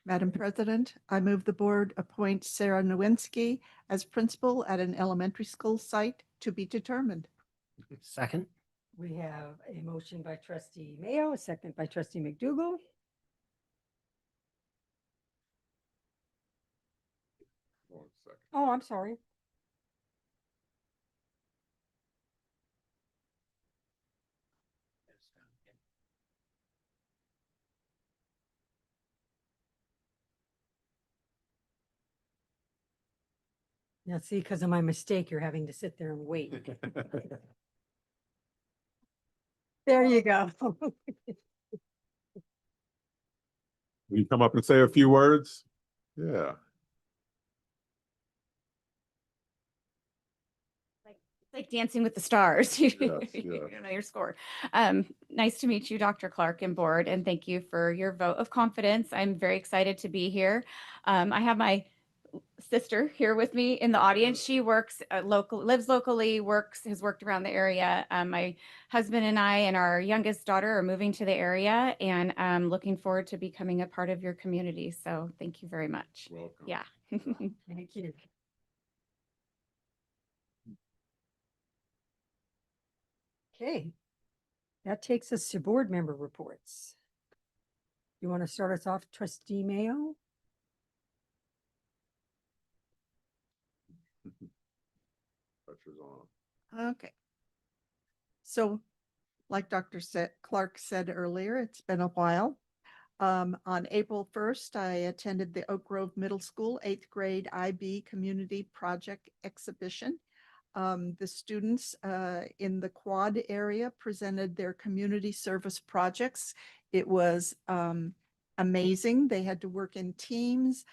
S6: Madam President, I move the board appoint Sarah Nowinski as principal at an elementary school site to be determined.
S2: Second.
S1: We have a motion by trustee Mayo, a second by trustee McDougall. Oh, I'm sorry. Now, see, because of my mistake, you're having to sit there and wait. There you go.
S4: Will you come up and say a few words? Yeah.
S17: Like Dancing with the Stars. You
S4: Yes,
S17: don't know your score. Nice to meet you, Dr. Clark and board, and thank you for your vote of confidence. I'm very excited to be here. I have my sister here with me in the audience. She works lives locally, has worked around the area. My husband and I and our youngest daughter are moving to the area, and I'm looking forward to becoming a part of your community. So thank you very much.
S4: Welcome.
S17: Yeah.
S1: Thank you. Okay, that takes us to board member reports. You want to start us off, trustee Mayo?
S4: Pressure's on.
S6: Okay. So like Dr. Clark said earlier, it's been a while. On April 1st, I attended the Oak Grove Middle School 8th grade IB Community Project Exhibition. The students in the quad area presented their community service projects. It was amazing. They had to work in teams.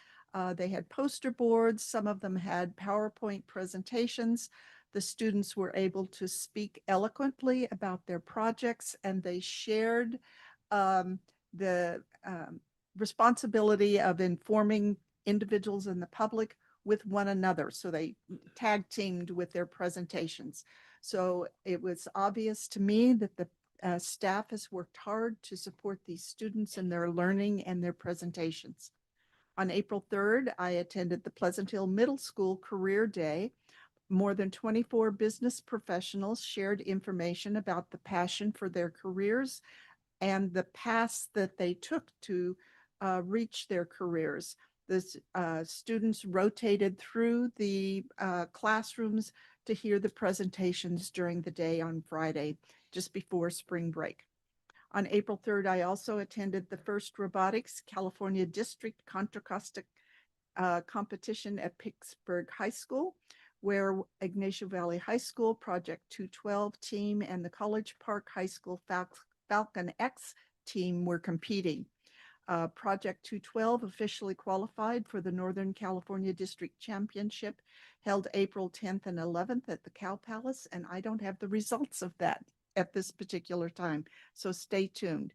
S6: They had poster boards. Some of them had PowerPoint presentations. The students were able to speak eloquently about their projects, and they shared the responsibility of informing individuals in the public with one another. So they tag teamed with their presentations. So it was obvious to me that the staff has worked hard to support these students in their learning and their presentations. On April 3rd, I attended the Pleasant Hill Middle School Career Day. More than 24 business professionals shared information about the passion for their careers and the paths that they took to reach their careers. The students rotated through the classrooms to hear the presentations during the day on Friday, just before spring break. On April 3rd, I also attended the first Robotics California District Contra Costa competition at Pittsburgh High School, where Ignacio Valley High School Project 212 team and the College Park High School Falcon X team were competing. Project 212 officially qualified for the Northern California District Championship held April 10th and 11th at the Cow Palace, and I don't have the results of that at this particular time, so stay tuned.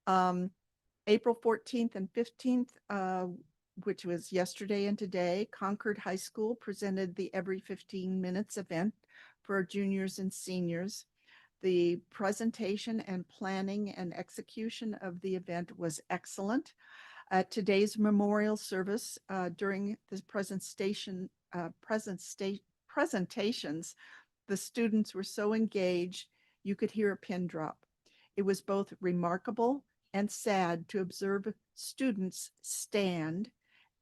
S6: April 14th and 15th, which was yesterday and today, Concord High School presented the Every 15 Minutes event for juniors and seniors. The presentation and planning and execution of the event was excellent. At today's memorial service, during the presentations, the students were so engaged, you could hear a pin drop. It was both remarkable and sad to observe students stand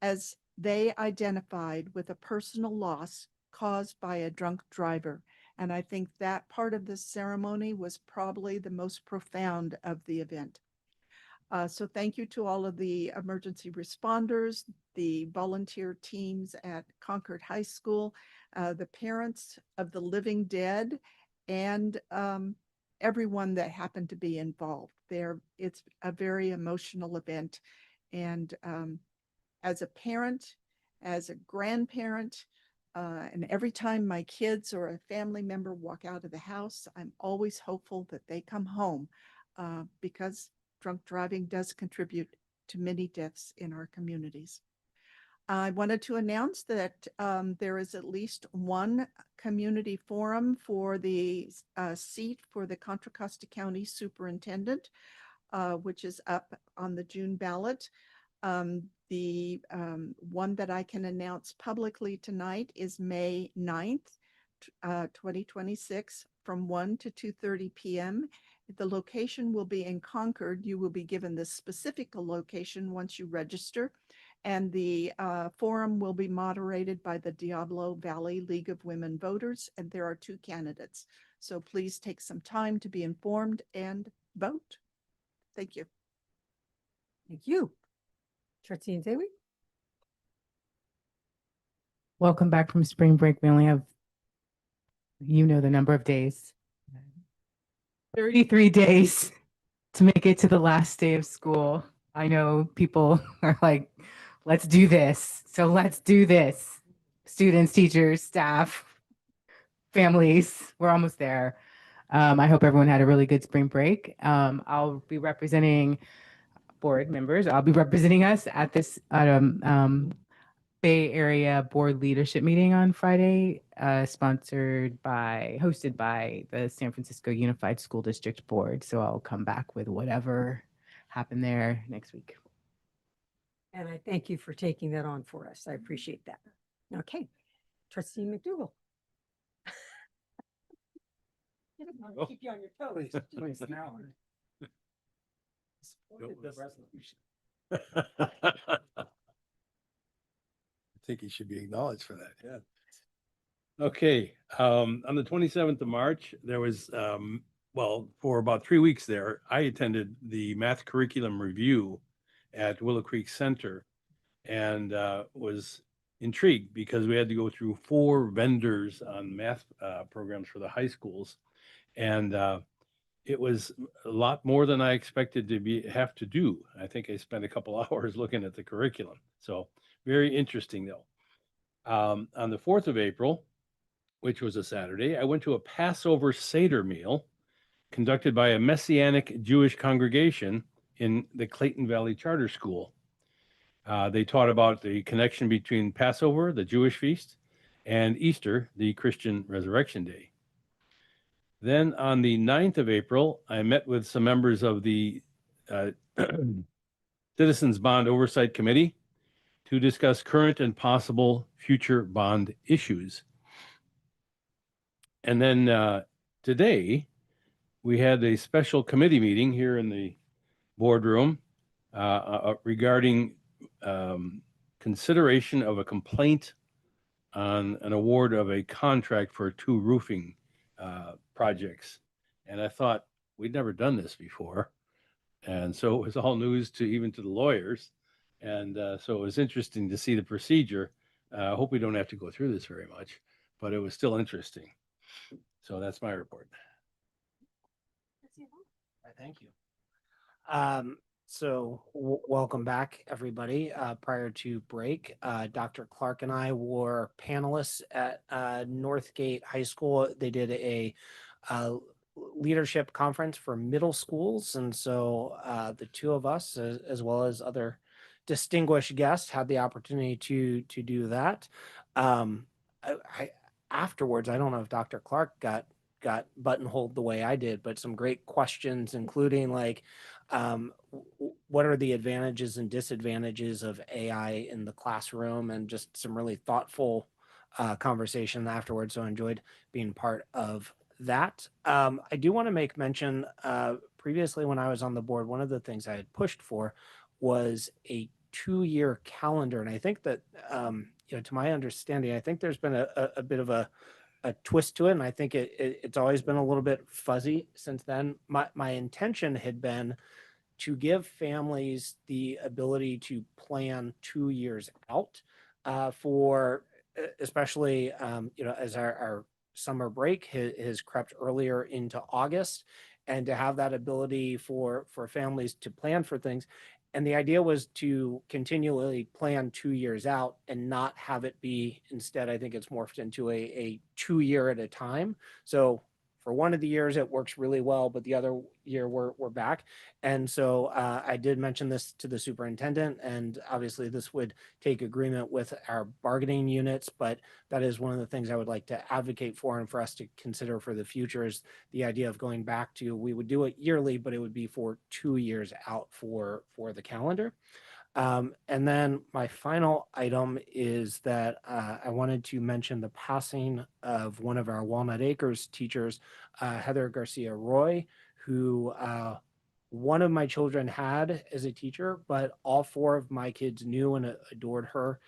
S6: as they identified with a personal loss caused by a drunk driver. And I think that part of the ceremony was probably the most profound of the event. So thank you to all of the emergency responders, the volunteer teams at Concord High School, the parents of the living dead, and everyone that happened to be involved there. It's a very emotional event. And as a parent, as a grandparent, and every time my kids or a family member walk out of the house, I'm always hopeful that they come home because drunk driving does contribute to many deaths in our communities. I wanted to announce that there is at least one community forum for the seat for the Contra Costa County Superintendent, which is up on the June ballot. The one that I can announce publicly tonight is May 9th, 2026 from 1 to 2:30 p.m. The location will be in Concord. You will be given the specific location once you register. And the forum will be moderated by the Diablo Valley League of Women Voters. And there are 2 candidates. So please take some time to be informed and vote. Thank you.
S1: Thank you. Trustee Nzewi?
S5: Welcome back from spring break. We only have, the number of days. 33 days to make it to the last day of school. I know people are like, let's do this. So let's do this. Students, teachers, staff, families, we're almost there. I hope everyone had a really good spring break. I'll be representing board members. I'll be representing us at this Bay Area Board Leadership Meeting on Friday, hosted by the San Francisco Unified School District Board. So I'll come back with whatever happened there next week.
S1: And I thank you for taking that on for us. I appreciate that. Okay. Trustee McDougall. Keep you on your toes.
S3: Please,
S13: now.
S3: I think he should be acknowledged for that, yeah. Okay, on the 27th of March, there was, for about 3 weeks there, I attended the math curriculum review at Willow Creek Center, and was intrigued because we had to go through 4 vendors on math programs for the high schools, and it was a lot more than I expected to have to do. I think I spent a couple hours looking at the curriculum. So very interesting though. On the 4th of April, which was a Saturday, I went to a Passover Seder meal conducted by a Messianic Jewish congregation in the Clayton Valley Charter School. They taught about the connection between Passover, the Jewish feast, and Easter, the Christian Resurrection Day. Then on the 9th of April, I met with some members of the Citizens Bond Oversight Committee to discuss current and possible future bond issues. And then today, we had a special committee meeting here in the boardroom regarding consideration of a complaint on an award of a contract for 2 roofing projects. And I thought, we'd never done this before. And so it was all news to even to the lawyers. And so it was interesting to see the procedure. I hope we don't have to go through this very much, but it was still interesting. So that's my report.
S2: Thank you. So welcome back, everybody. Prior to break, Dr. Clark and I were panelists at Northgate High School. They did a leadership conference for middle schools. And so the 2 of us, as well as other distinguished guests, had the opportunity to do that. Afterwards, I don't know if Dr. Clark got buttonholed the way I did, but some great questions, including like, what are the advantages and disadvantages of AI in the classroom, and just some really thoughtful conversation afterwards. So I enjoyed being part of that. I do want to make mention, previously when I was on the board, one of the things I had pushed for was a 2-year calendar. And I think that, to my understanding, I think there's been a bit of a twist to it. And I think it's always been a little bit fuzzy since then. My intention had been to give families the ability to plan 2 years out for, especially, as our summer break has crept earlier into August, and to have that ability for families to plan for things. And the idea was to continually plan 2 years out and not have it be, instead, I think it's morphed into a 2 year at a time. So for one of the years, it works really well, but the other year we're back. And so I did mention this to the superintendent, and obviously this would take agreement with our bargaining units, but that is one of the things I would like to advocate for and for us to consider for the future, is the idea of going back to, we would do it yearly, but it would be for 2 years out for the calendar. And then my final item is that I wanted to mention the passing of one of our Walnut Acres teachers, Heather Garcia Roy, who one of my children had as a teacher, but all 4 of my kids knew and adored her.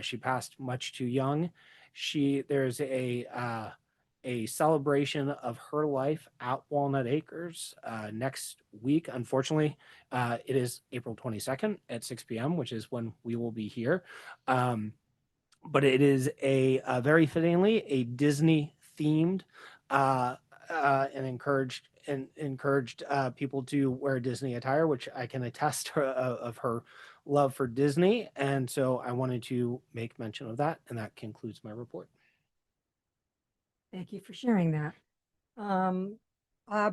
S2: She passed much too young. There's a celebration of her life at Walnut Acres next week. Unfortunately, it is April 22nd at 6 p.m., which is when we will be here. But it is a very fittingly a Disney themed and encouraged people to wear Disney attire, which I can attest of her love for Disney. And so I wanted to make mention of that, and that concludes my report.
S1: Thank you for sharing that.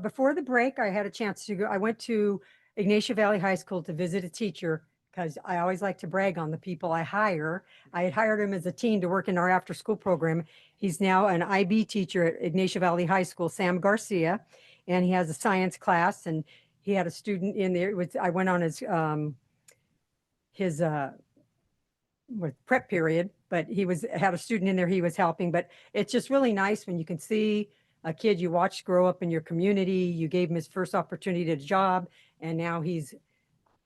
S1: Before the break, I had a chance to go. I went to Ignatia Valley High School to visit a teacher, because I always like to brag on the people I hire. I had hired him as a teen to work in our after-school program. He's now an IB teacher at Ignatia Valley High School, Sam Garcia, and he has a science class, and he had a student in there. I went on his prep period, but he had a student in there he was helping. But it's just really nice when you can see a kid you watched grow up in your community. You gave him his first opportunity at a job, and now he's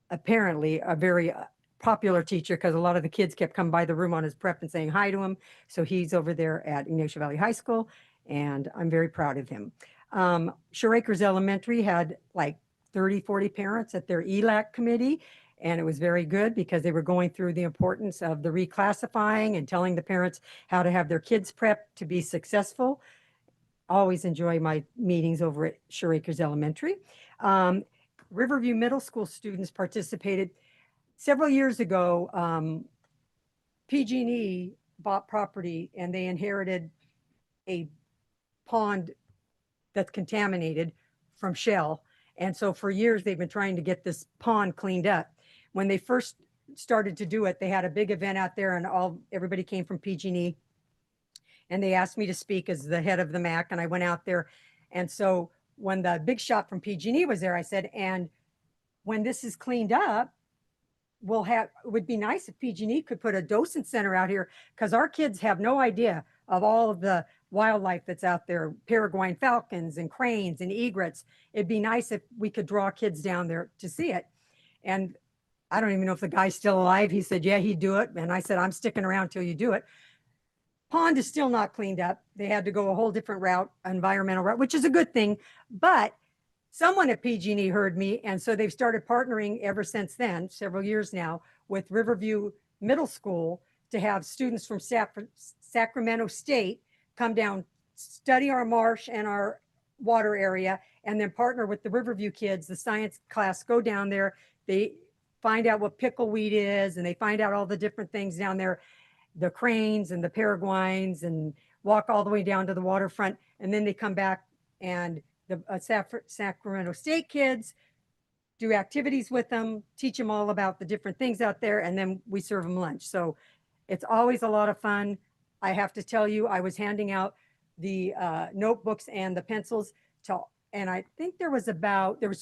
S1: apparently a very popular teacher, because a lot of the kids kept coming by the room on his prep and saying hi to him. So he's over there at Ignatia Valley High School, and I'm very proud of him. Shore Acres Elementary had like 30, 40 parents at their ELAC committee, And it was very good because they were going through the importance of the reclassifying and telling the parents how to have their kids prepped to be successful. Always enjoy my meetings over at Sure Acres Elementary. Riverview Middle School students participated several years ago. PG&E bought property and they inherited a pond that's contaminated from Shell. And so for years, they've been trying to get this pond cleaned up. When they first started to do it, they had a big event out there and everybody came from PG&E. And they asked me to speak as the head of the MAC, and I went out there. And so when the big shot from PG&E was there, I said, and when this is cleaned up, it would be nice if PG&E could put a docent center out here, because our kids have no idea of all of the wildlife that's out there, Paraguayan falcons and cranes and egrets. It'd be nice if we could draw kids down there to see it. And I don't even know if the guy's still alive. He said, yeah, he'd do it. And I said, I'm sticking around till you do it. Pond is still not cleaned up. They had to go a whole different route, environmental route, which is a good thing. But someone at PG&E heard me, and so they've started partnering ever since then, several years now, with Riverview Middle School to have students from Sacramento State come down, study our marsh and our water area, and then partner with the Riverview kids, the science class, go down there. They find out what pickleweed is, and they find out all the different things down there, the cranes and the Paraguayans, and walk all the way down to the waterfront. And then they come back, and the Sacramento State kids do activities with them, teach them all about the different things out there, and then we serve them lunch. So it's always a lot of fun. I have to tell you, I was handing out the notebooks and the pencils and I think there was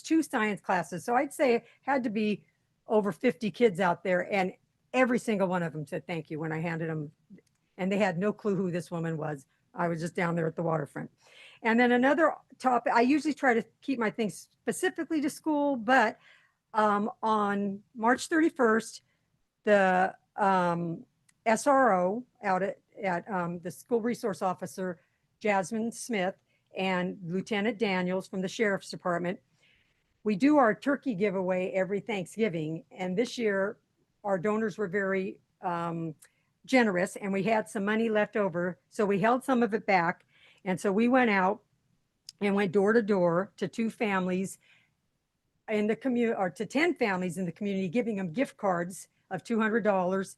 S1: 2 science classes. So I'd say it had to be over 50 kids out there, and every single one of them said thank you when I handed them, and they had no clue who this woman was. I was just down there at the waterfront. And then another topic, I usually try to keep my things specifically to school, but on March 31st, the SRO out at the school resource officer, Jasmine Smith, and Lieutenant Daniels from the Sheriff's Department, we do our turkey giveaway every Thanksgiving. And this year, our donors were very generous, and we had some money left over. So we held some of it back. And so we went out and went door to door to 2 families in the community, or to 10 families in the community, giving them gift cards of $200,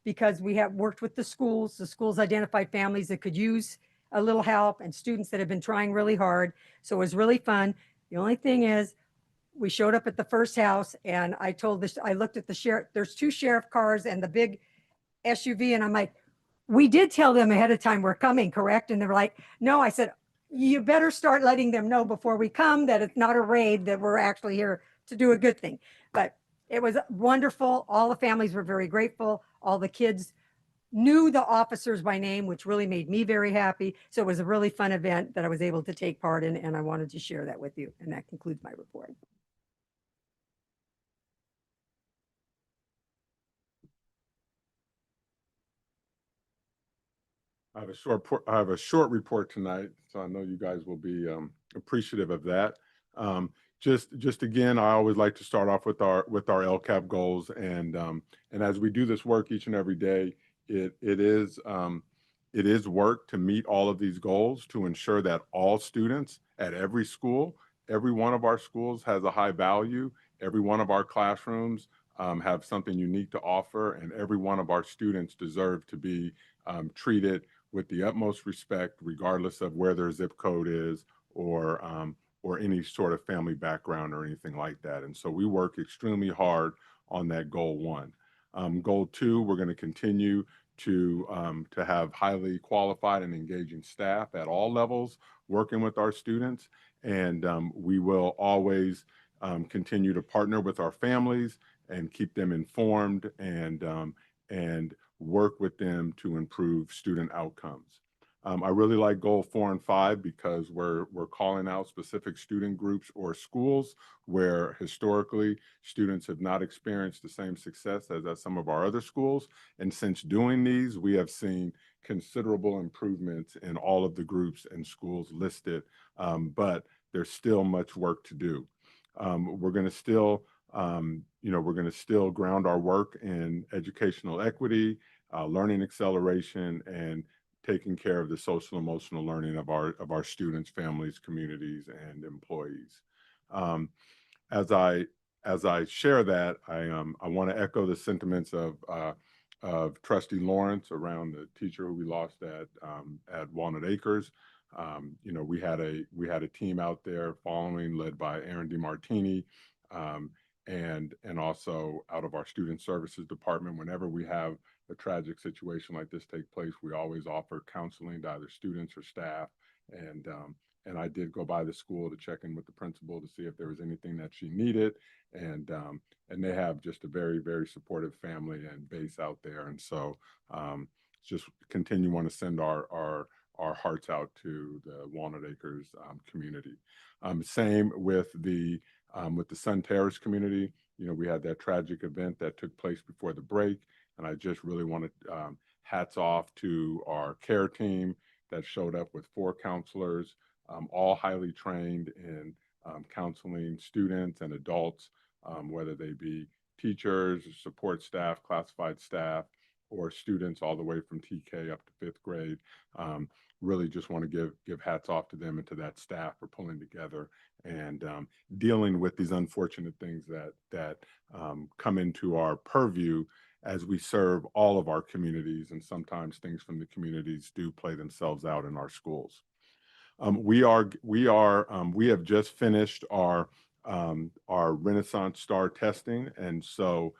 S1: because we have worked with the schools. The schools identified families that could use a little help and students that have been trying really hard. So it was really fun. The only thing is, we showed up at the first house, and I looked at the sheriff, there's 2 sheriff cars and the big SUV, and I'm like, we did tell them ahead of time we're coming, correct? And they're like, no. I said, you better start letting them know before we come that it's not a raid, that we're actually here to do a good thing. But it was wonderful. All the families were very grateful. All the kids knew the officers by name, which really made me very happy. So it was a really fun event that I was able to take part in, and I wanted to share that with you. And that concludes my report.
S4: I have a short report tonight, so I know you guys will be appreciative of that. Just again, I always like to start off with our LCAP goals, and as we do this work each and every day, it is work to meet all of these goals, to ensure that all students at every school, every one of our schools has a high value. Every one of our classrooms have something unique to offer, and every one of our students deserve to be treated with the utmost respect, regardless of where their zip code is, or any sort of family background or anything like that. And so we work extremely hard on that goal 1. Goal 2, we're going to continue to have highly qualified and engaging staff at all levels working with our students. And we will always continue to partner with our families and keep them informed, and work with them to improve student outcomes. I really like goal 4 and 5 because we're calling out specific student groups or schools where historically students have not experienced the same success as at some of our other schools. And since doing these, we have seen considerable improvements in all of the groups and schools listed, but there's still much work to do. We're going to still we're going to still ground our work in educational equity, learning acceleration, and taking care of the social emotional learning of our students, families, communities, and employees. As I share that, I want to echo the sentiments of Trustee Lawrence around the teacher who we lost at Walnut Acres. We had a team out there following, led by Aaron DeMartini, and also out of our student services department. Whenever we have a tragic situation like this take place, we always offer counseling to either students or staff. And I did go by the school to check in with the principal to see if there was anything that she needed. And they have just a very, very supportive family and base out there. And so just want to send our hearts out to the Walnut Acres community. Same with the Sun Terrace community. We had that tragic event that took place before the break, and I just really want to hats off to our care team that showed up with 4 counselors, all highly trained in counseling students and adults, whether they be teachers, support staff, classified staff, or students all the way from TK up to 5th grade. Really just want to give hats off to them and to that staff for pulling together and dealing with these unfortunate things that come into our purview as we serve all of our communities, and sometimes things from the communities do play themselves out in our schools. We have just finished our Renaissance Star testing, and so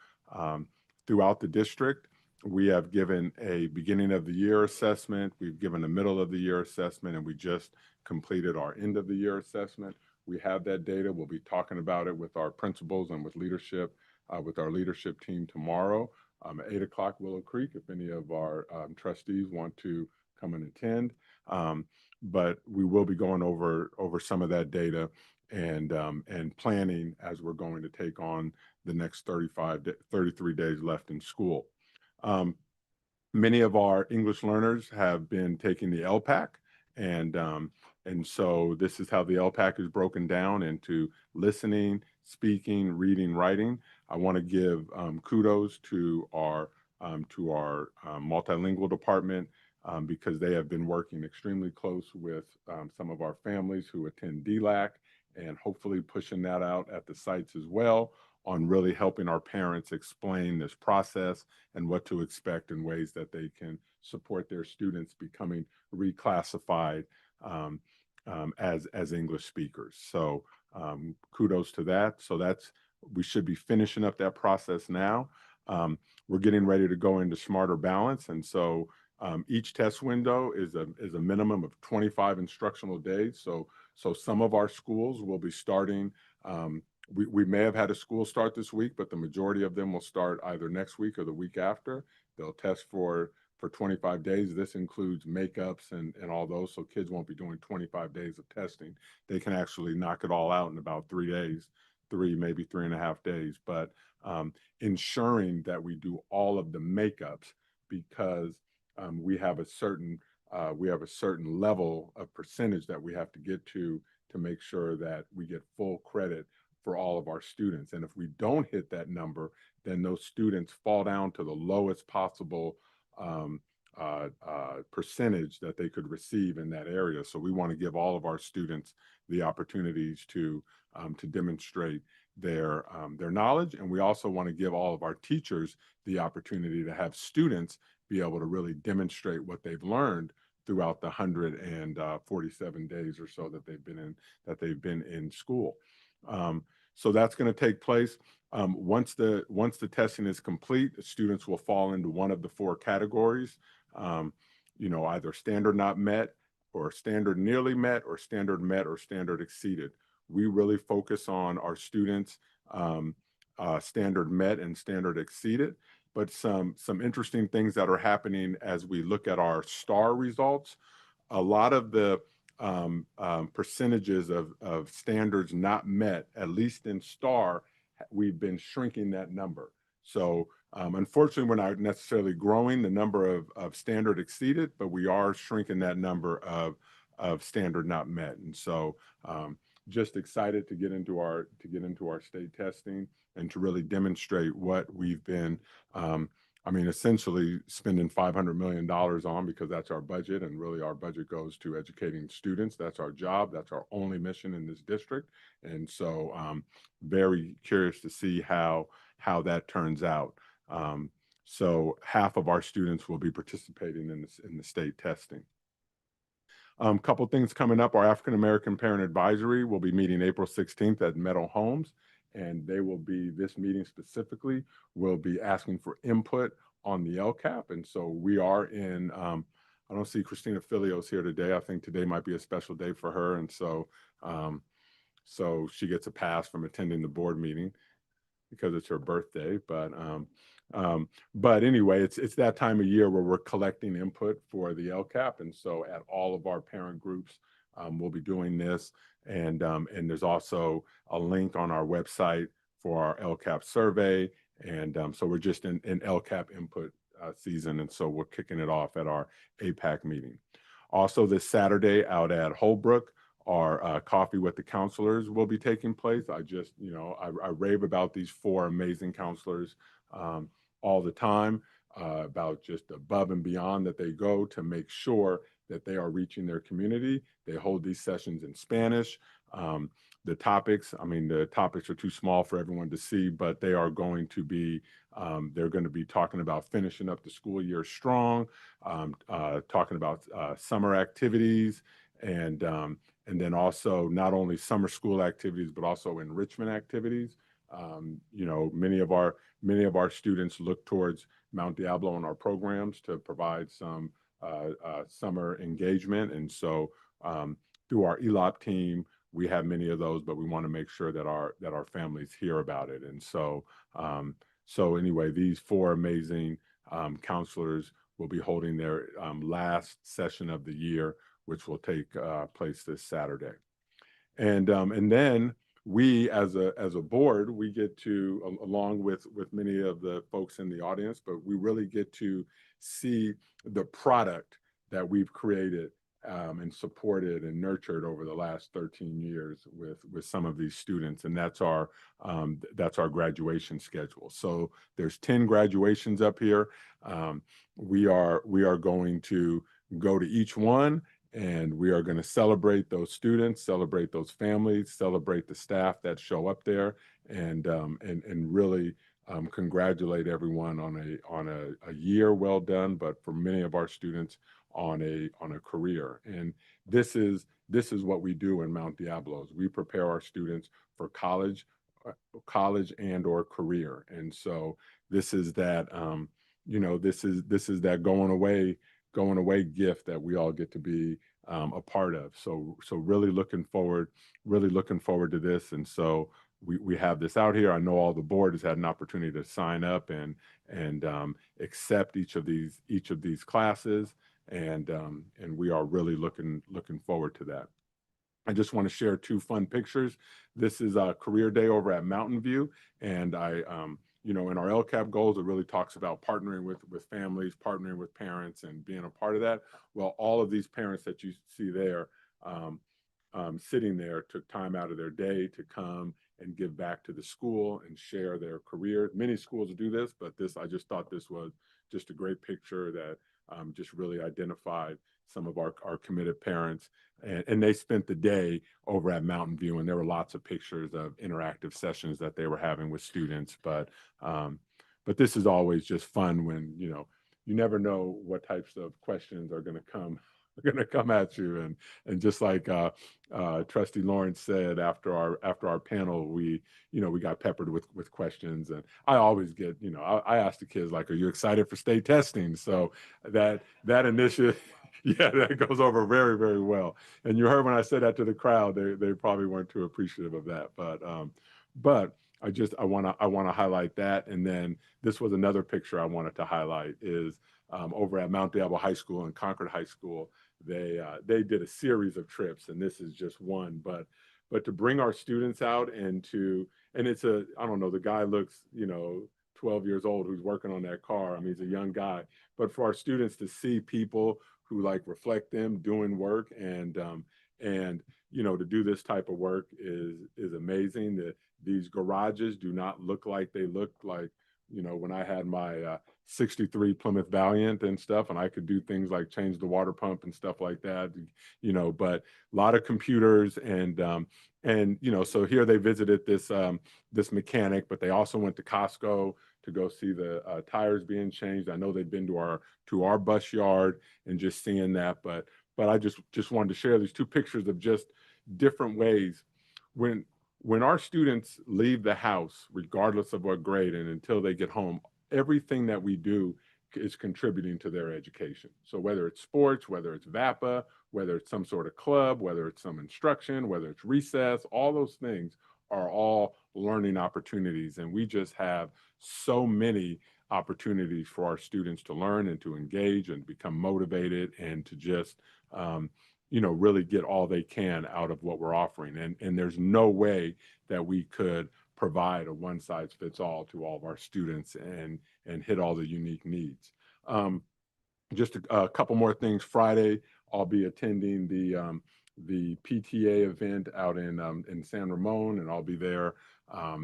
S4: throughout the district, we have given a beginning of the year assessment, we've given a middle of the year assessment, and we just completed our end of the year assessment. We have that data. We'll be talking about it with our principals and with leadership, with our leadership team tomorrow at 8 o'clock Willow Creek, if any of our trustees want to come and attend. But we will be going over some of that data and planning as we're going to take on the next 33 days left in school. Many of our English learners have been taking the LPAC, and so this is how the LPAC is broken down into listening, speaking, reading, writing. I want to give kudos to our multilingual department because they have been working extremely close with some of our families who attend DLAC, and hopefully pushing that out at the sites as well on really helping our parents explain this process and what to expect in ways that they can support their students becoming reclassified as English speakers. So kudos to that. So we should be finishing up that process now. We're getting ready to go into Smarter Balance, and so each test window is a minimum of 25 instructional days. So some of our schools will be starting. We may have had a school start this week, but the majority of them will start either next week or the week after. They'll test for 25 days. This includes makeups and all those, so kids won't be doing 25 days of testing. They can actually knock it all out in about 3 days, maybe 3.5 days. But ensuring that we do all of the makeups, because we have a certain level of percentage that we have to get to make sure that we get full credit for all of our students. And if we don't hit that number, then those students fall down to the lowest possible percentage that they could receive in that area. So we want to give all of our students the opportunities to demonstrate their knowledge, and we also want to give all of our teachers the opportunity to have students be able to really demonstrate what they've learned throughout the 147 days or so that they've been in school. So that's going to take place. Once the testing is complete, students will fall into one of the 4 categories, either standard not met, or standard nearly met, or standard met, or standard exceeded. We really focus on our students standard met and standard exceeded, but some interesting things that are happening as we look at our STAR results. A lot of the percentages of standards not met, at least in STAR, we've been shrinking that number. So unfortunately, we're not necessarily growing the number of standard exceeded, but we are shrinking that number of standard not met. And so just excited to get into our state testing and to really demonstrate what we've been, I mean, essentially spending $500 million on, because that's our budget, and really our budget goes to educating students. That's our job. That's our only mission in this district. And so very curious to see how that turns out. So half of our students will be participating in the state testing. Couple things coming up. Our African American Parent Advisory will be meeting April 16th at Meadow Homes, and they will be, this meeting specifically, will be asking for input on the LCAP. And so we are in, I don't see Christina Filios here today. I think today might be a special day for her. And so, so she gets a pass from attending the board meeting because it's her birthday. But anyway, it's that time of year where we're collecting input for the LCAP. And so at all of our parent groups, we'll be doing this. And there's also a link on our website for our LCAP survey. And so we're just in LCAP input season. And so we're kicking it off at our APAC meeting. Also this Saturday out at Holbrook, our Coffee with the Counselors will be taking place. I just, I rave about these 4 amazing counselors all the time, about just above and beyond that they go to make sure that they are reaching their community. They hold these sessions in Spanish. The topics, I mean, the topics are too small for everyone to see, but they are going to be, they're going to be talking about finishing up the school year strong, talking about summer activities, and then also not only summer school activities, but also enrichment activities. Many of our students look towards Mount Diablo in our programs to provide some summer engagement. And so through our ELOP team, we have many of those, but we want to make sure that our families hear about it. And so, so anyway, these 4 amazing counselors will be holding their last session of the year, which will take place this Saturday. And then we, as a board, we get to, along with many of the folks in the audience, but we really get to see the product that we've created and supported and nurtured over the last 13 years with some of these students. And that's our graduation schedule. So there's 10 graduations up here. We are going to go to each one, and we are going to celebrate those students, celebrate those families, celebrate the staff that show up there, and really congratulate everyone on a year well done, but for many of our students on a career. And this is what we do in Mount Diablo. We prepare our students for college and or career. And so this is that this is that going away gift that we all get to be a part of. So really looking forward to this. And so we have this out here. I know all the board has had an opportunity to sign up and accept each of these classes. And we are really looking forward to that. I just want to share 2 fun pictures. This is a career day over at Mountain View. And in our LCAP goals, it really talks about partnering with families, partnering with parents, and being a part of that. Well, all of these parents that you see there sitting there took time out of their day to come and give back to the school and share their career. Many schools do this, but I just thought this was just a great picture that just really identified some of our committed parents. And they spent the day over at Mountain View, and there were lots of pictures of interactive sessions that they were having with students. But this is always just fun when, you never know what types of questions are going to come at you. And just like Trustee Lawrence said, after our panel, we got peppered with questions. And I always get, I ask the kids, like, are you excited for state testing? So that initiative, yeah, that goes over very, very well. And you heard when I said that to the crowd, they probably weren't too appreciative of that. But I want to highlight that. And then this was another picture I wanted to highlight is over at Mount Diablo High School and Concord High School. They did a series of trips, and this is just one. But to bring our students out and it's I don't know, the guy looks 12 years old who's working on that car. I mean, he's a young guy. But for our students to see people who reflect them doing work and to do this type of work is amazing. These garages do not look like they looked like, you know, when I had my 63 Plymouth Valiant and stuff, and I could do things like change the water pump and stuff like that, you know, but a lot of computers and, you know, so here they visited this mechanic, but they also went to Costco to go see the tires being changed. I know they've been to our bus yard and just seeing that, but I just wanted to share these two pictures of just different ways when our students leave the house, regardless of what grade and until they get home, everything that we do is contributing to their education. So whether it's sports, whether it's VAPA, whether it's some sort of club, whether it's some instruction, whether it's recess, all those things are all learning opportunities. And we just have so many opportunities for our students to learn and to engage and become motivated and to just, you know, really get all they can out of what we're offering. And there's no way that we could provide a one size fits all to all of our students and hit all the unique needs. Just a couple more things. Friday, I'll be attending the PTA event out in San Ramon, and I'll be there.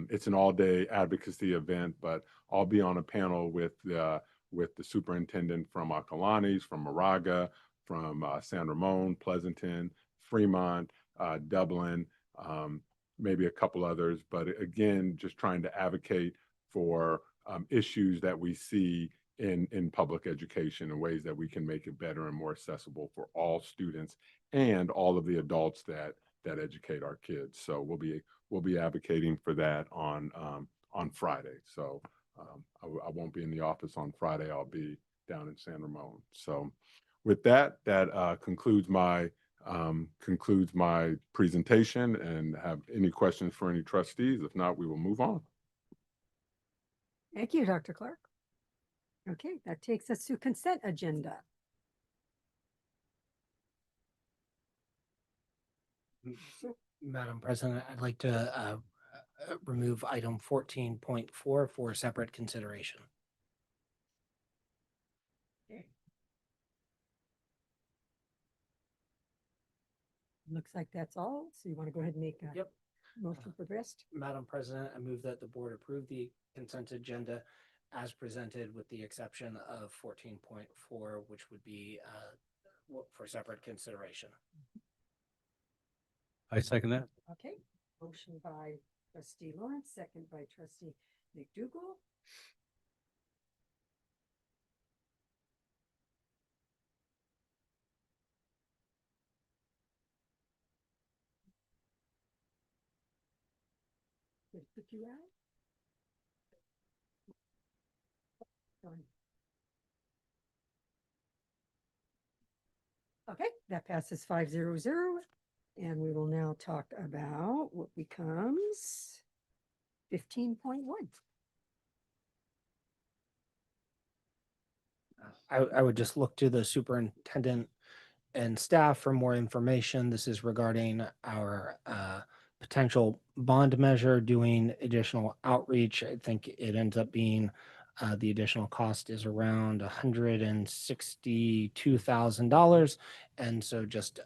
S4: It's an all-day advocacy event, but I'll be on a panel with the superintendent from Acalanes, from Moraga, from San Ramon, Pleasanton, Fremont, Dublin, maybe a couple others. But again, just trying to advocate for issues that we see in public education and ways that we can make it better and more accessible for all students and all of the adults that educate our kids. So we'll be advocating for that on Friday. So I won't be in the office on Friday. I'll be down in San Ramon. So with that concludes my presentation. And have any questions for any trustees? If not, we will move on.
S1: Thank you, Dr. Clark. Okay, that takes us to consent agenda.
S2: Madam President, I'd like to remove item 14.4 for separate consideration.
S1: Okay. Looks like that's all. So you want to go ahead and make a motion for the rest?
S2: Madam President, I move that the board approve the consent agenda as presented with the exception of 14.4, which would be for separate consideration.
S3: I second that.
S1: Okay, motion by trustee Lawrence, second by trustee McDougall. Did it put you out? Done. Okay, that passes 5-0-0. And we will now talk about what becomes 15.1.
S2: I would just look to the superintendent and staff for more information. This is regarding our potential bond measure, doing additional outreach. I think it ends up being the additional cost is around $162,000. And so just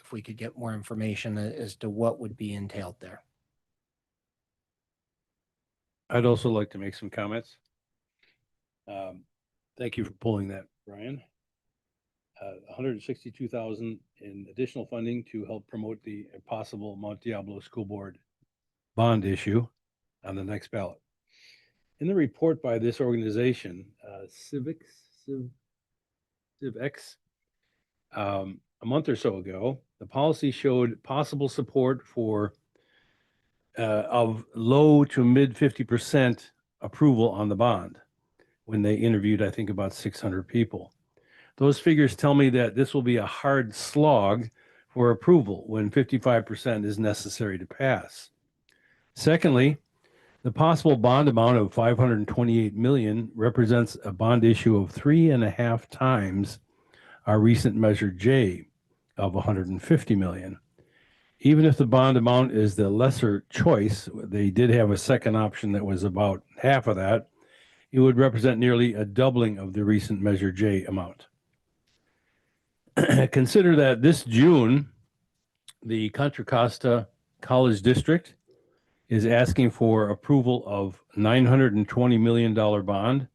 S2: if we could get more information as to what would be entailed there.
S3: I'd also like to make some comments. Thank you for pulling that, Brian. 162,000 in additional funding to help promote the possible Mount Diablo School Board bond issue on the next ballot. In the report by this organization, CivX, a month or so ago, the policy showed possible support for of low to mid 50% approval on the bond when they interviewed, I think, about 600 people. Those figures tell me that this will be a hard slog for approval when 55% is necessary to pass. Secondly, the possible bond amount of $528 million represents a bond issue of 3.5 times our recent Measure J of $150 million. Even if the bond amount is the lesser choice, they did have a second option that was about half of that. It would represent nearly a doubling of the recent Measure J amount. Consider that this June, the Contra Costa College District is asking for approval of $920 million bond,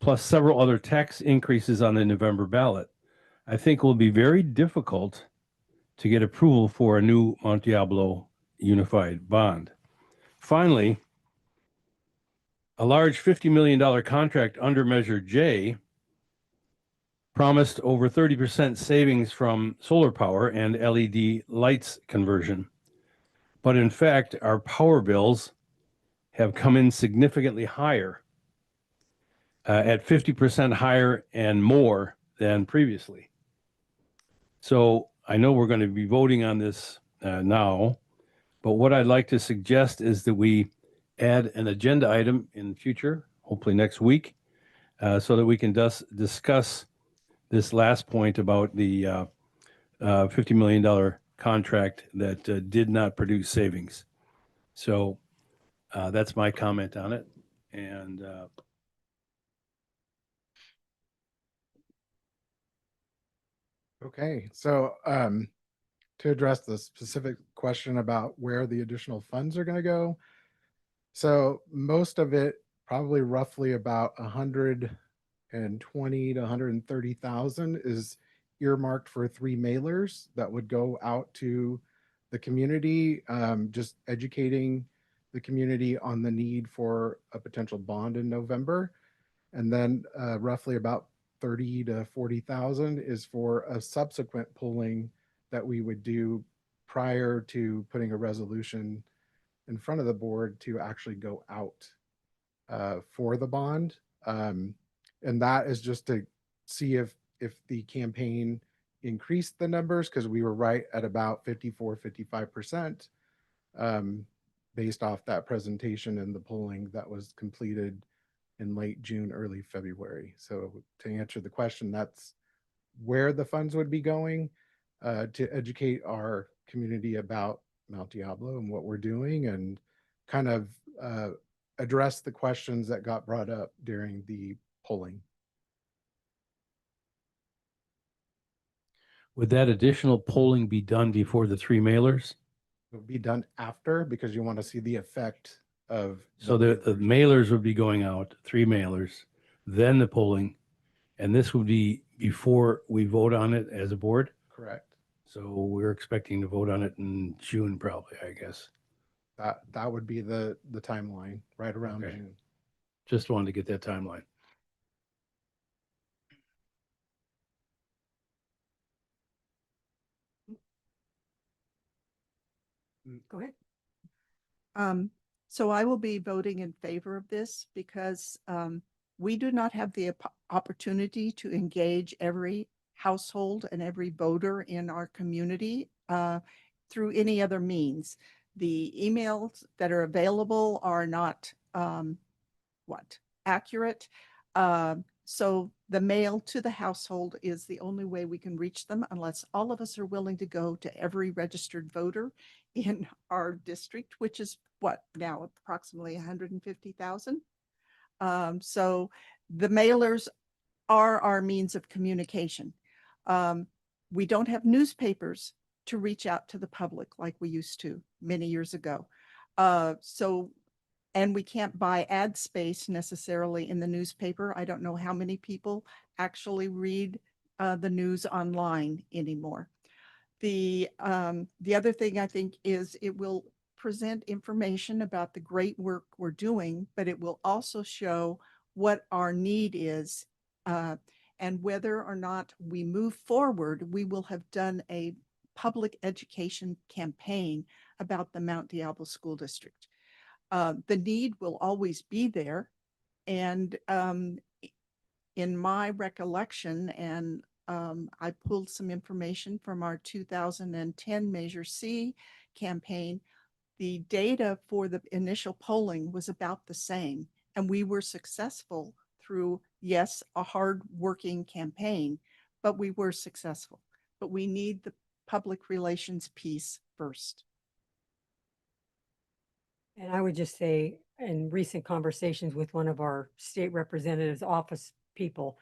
S3: plus several other tax increases on the November ballot. I think it will be very difficult to get approval for a new Mount Diablo unified bond. Finally, a large $50 million contract under Measure J promised over 30% savings from solar power and LED lights conversion. But in fact, our power bills have come in significantly higher, at 50% higher and more than previously. So I know we're going to be voting on this now, but what I'd like to suggest is that we add an agenda item in the future, hopefully next week, so that we can discuss this last point about the $50 million contract that did not produce savings. So that's my comment on it. And
S18: Okay, so to address the specific question about where the additional funds are going to go, so most of it, probably roughly about 120 to 130,000, is earmarked for 3 mailers that would go out to the community, just educating the community on the need for a potential bond in November. And then roughly about 30 to 40,000 is for a subsequent polling that we would do prior to putting a resolution in front of the board to actually go out for the bond. And that is just to see if the campaign increased the numbers, because we were right at about 55% based off that presentation and the polling that was completed in late June, early February. So to answer the question, that's where the funds would be going, to educate our community about Mount Diablo and what we're doing, and kind of address the questions that got brought up during the polling.
S3: would that additional polling be done before the 3 mailers?
S18: It'll be done after, because you want to see the effect of.
S3: So the mailers would be going out, 3 mailers, then the polling, and this would be before we vote on it as a board?
S18: Correct.
S3: So we're expecting to vote on it in June, probably, I guess.
S18: That would be the timeline, right around
S3: Okay.
S18: June.
S3: Just wanted to get that timeline.
S1: Go ahead.
S6: So I will be voting in favor of this because we do not have the opportunity to engage every household and every voter in our community through any other means. The emails that are available are not accurate. So the mail to the household is the only way we can reach them, unless all of us are willing to go to every registered voter in our district, which is what now approximately 150,000. So the mailers are our means of communication. We don't have newspapers to reach out to the public like we used to many years ago. And we can't buy ad space necessarily in the newspaper. I don't know how many people actually read the news online anymore. The other thing I think is it will present information about the great work we're doing, but it will also show what our need is, and whether or not we move forward, we will have done a public education campaign about the Mount Diablo School District. The need will always be there. And in my recollection, and I pulled some information from our 2010 Measure C campaign, the data for the initial polling was about the same. And we were successful through, yes, a hard-working campaign, but we were successful. But we need the public relations piece first.
S1: And I would just say, in recent conversations with one of our state representatives' office people,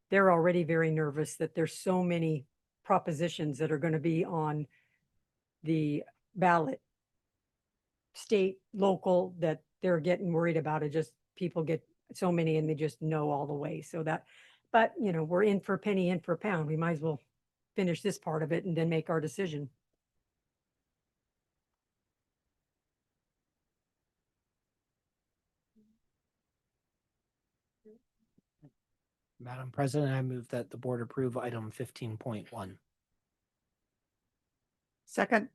S1: they're already very nervous that there's so many propositions that are going to be on the ballot state, local, that they're getting worried about it. Just people get so many and they just know all the way. So that, but you know, we're in for a penny, in for a pound. We might as well finish this part of it and then make our decision.
S2: Madam President, I move that the board approve item 15.1.
S6: Second.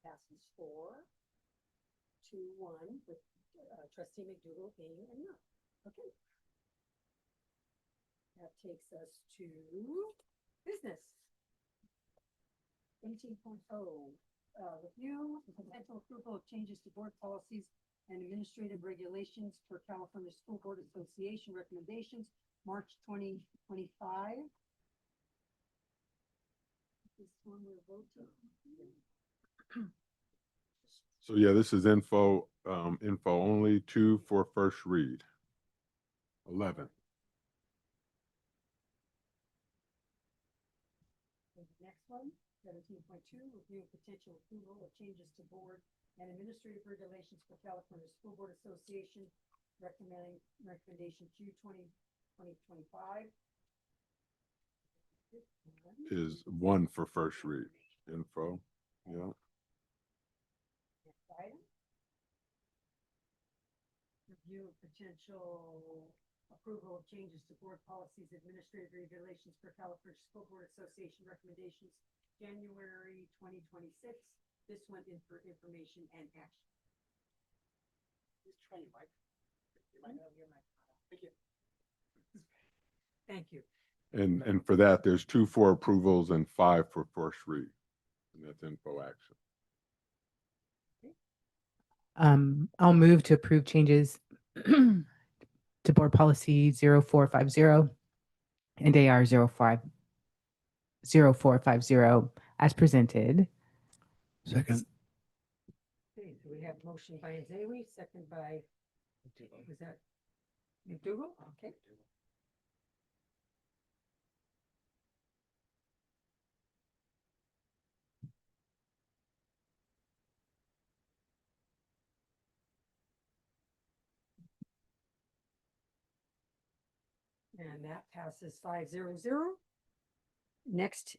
S1: Passes 4-1 with trustee McDougal being a no. Okay. That takes us to business. 18.0, review and potential approval of changes to board policies and administrative regulations for California School Board Association recommendations, March 2025. This one we're voting.
S4: So yeah, this is info only, 2 for first read. 11.
S1: The next one, 17.2, review of potential approval of changes to board and administrative regulations for California School Board Association, recommendation Q 2025.
S4: Is 1 for first read. Info. Yeah.
S1: Next item. Review of potential approval of changes to board policies, administrative regulations for California School Board Association recommendations, January 2026. This went in for information and action. Just try your mic. You might have your mic. Thank you. Thank you.
S4: And for that, there's 2 for approvals and 5 for first read. And that's info action.
S5: I'll move to approve changes to board policy 0450 and AR 0450 as presented.
S3: Second.
S1: Okay, so we have motion by Zawi, second by, was that McDougal? Okay. And that passes 5-0. Next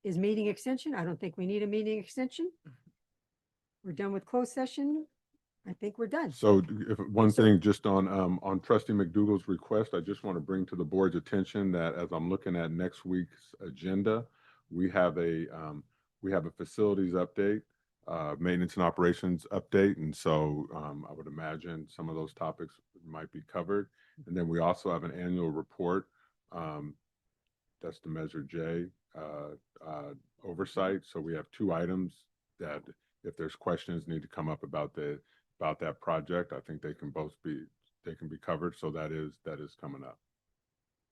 S1: is meeting extension. I don't think we need a meeting extension. We're done with closed session. I think we're done.
S4: So if one thing just on trustee McDougal's request, I just want to bring to the board's attention that as I'm looking at next week's agenda, we have a facilities update, maintenance and operations update. And so I would imagine some of those topics might be covered. And then we also have an annual report. That's the Measure J oversight. So we have 2 items that if there's questions need to come up about that project, I think they can be covered. So that is coming up.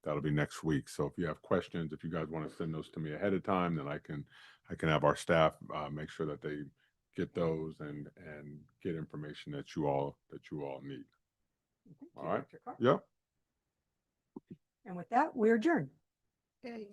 S4: That'll be next week. So if you have questions, if you guys want to send those to me ahead of time, then I can have our staff make sure that they get those and get information that you all need. All right. Yep.
S1: And with that, we're adjourned.
S6: Okay.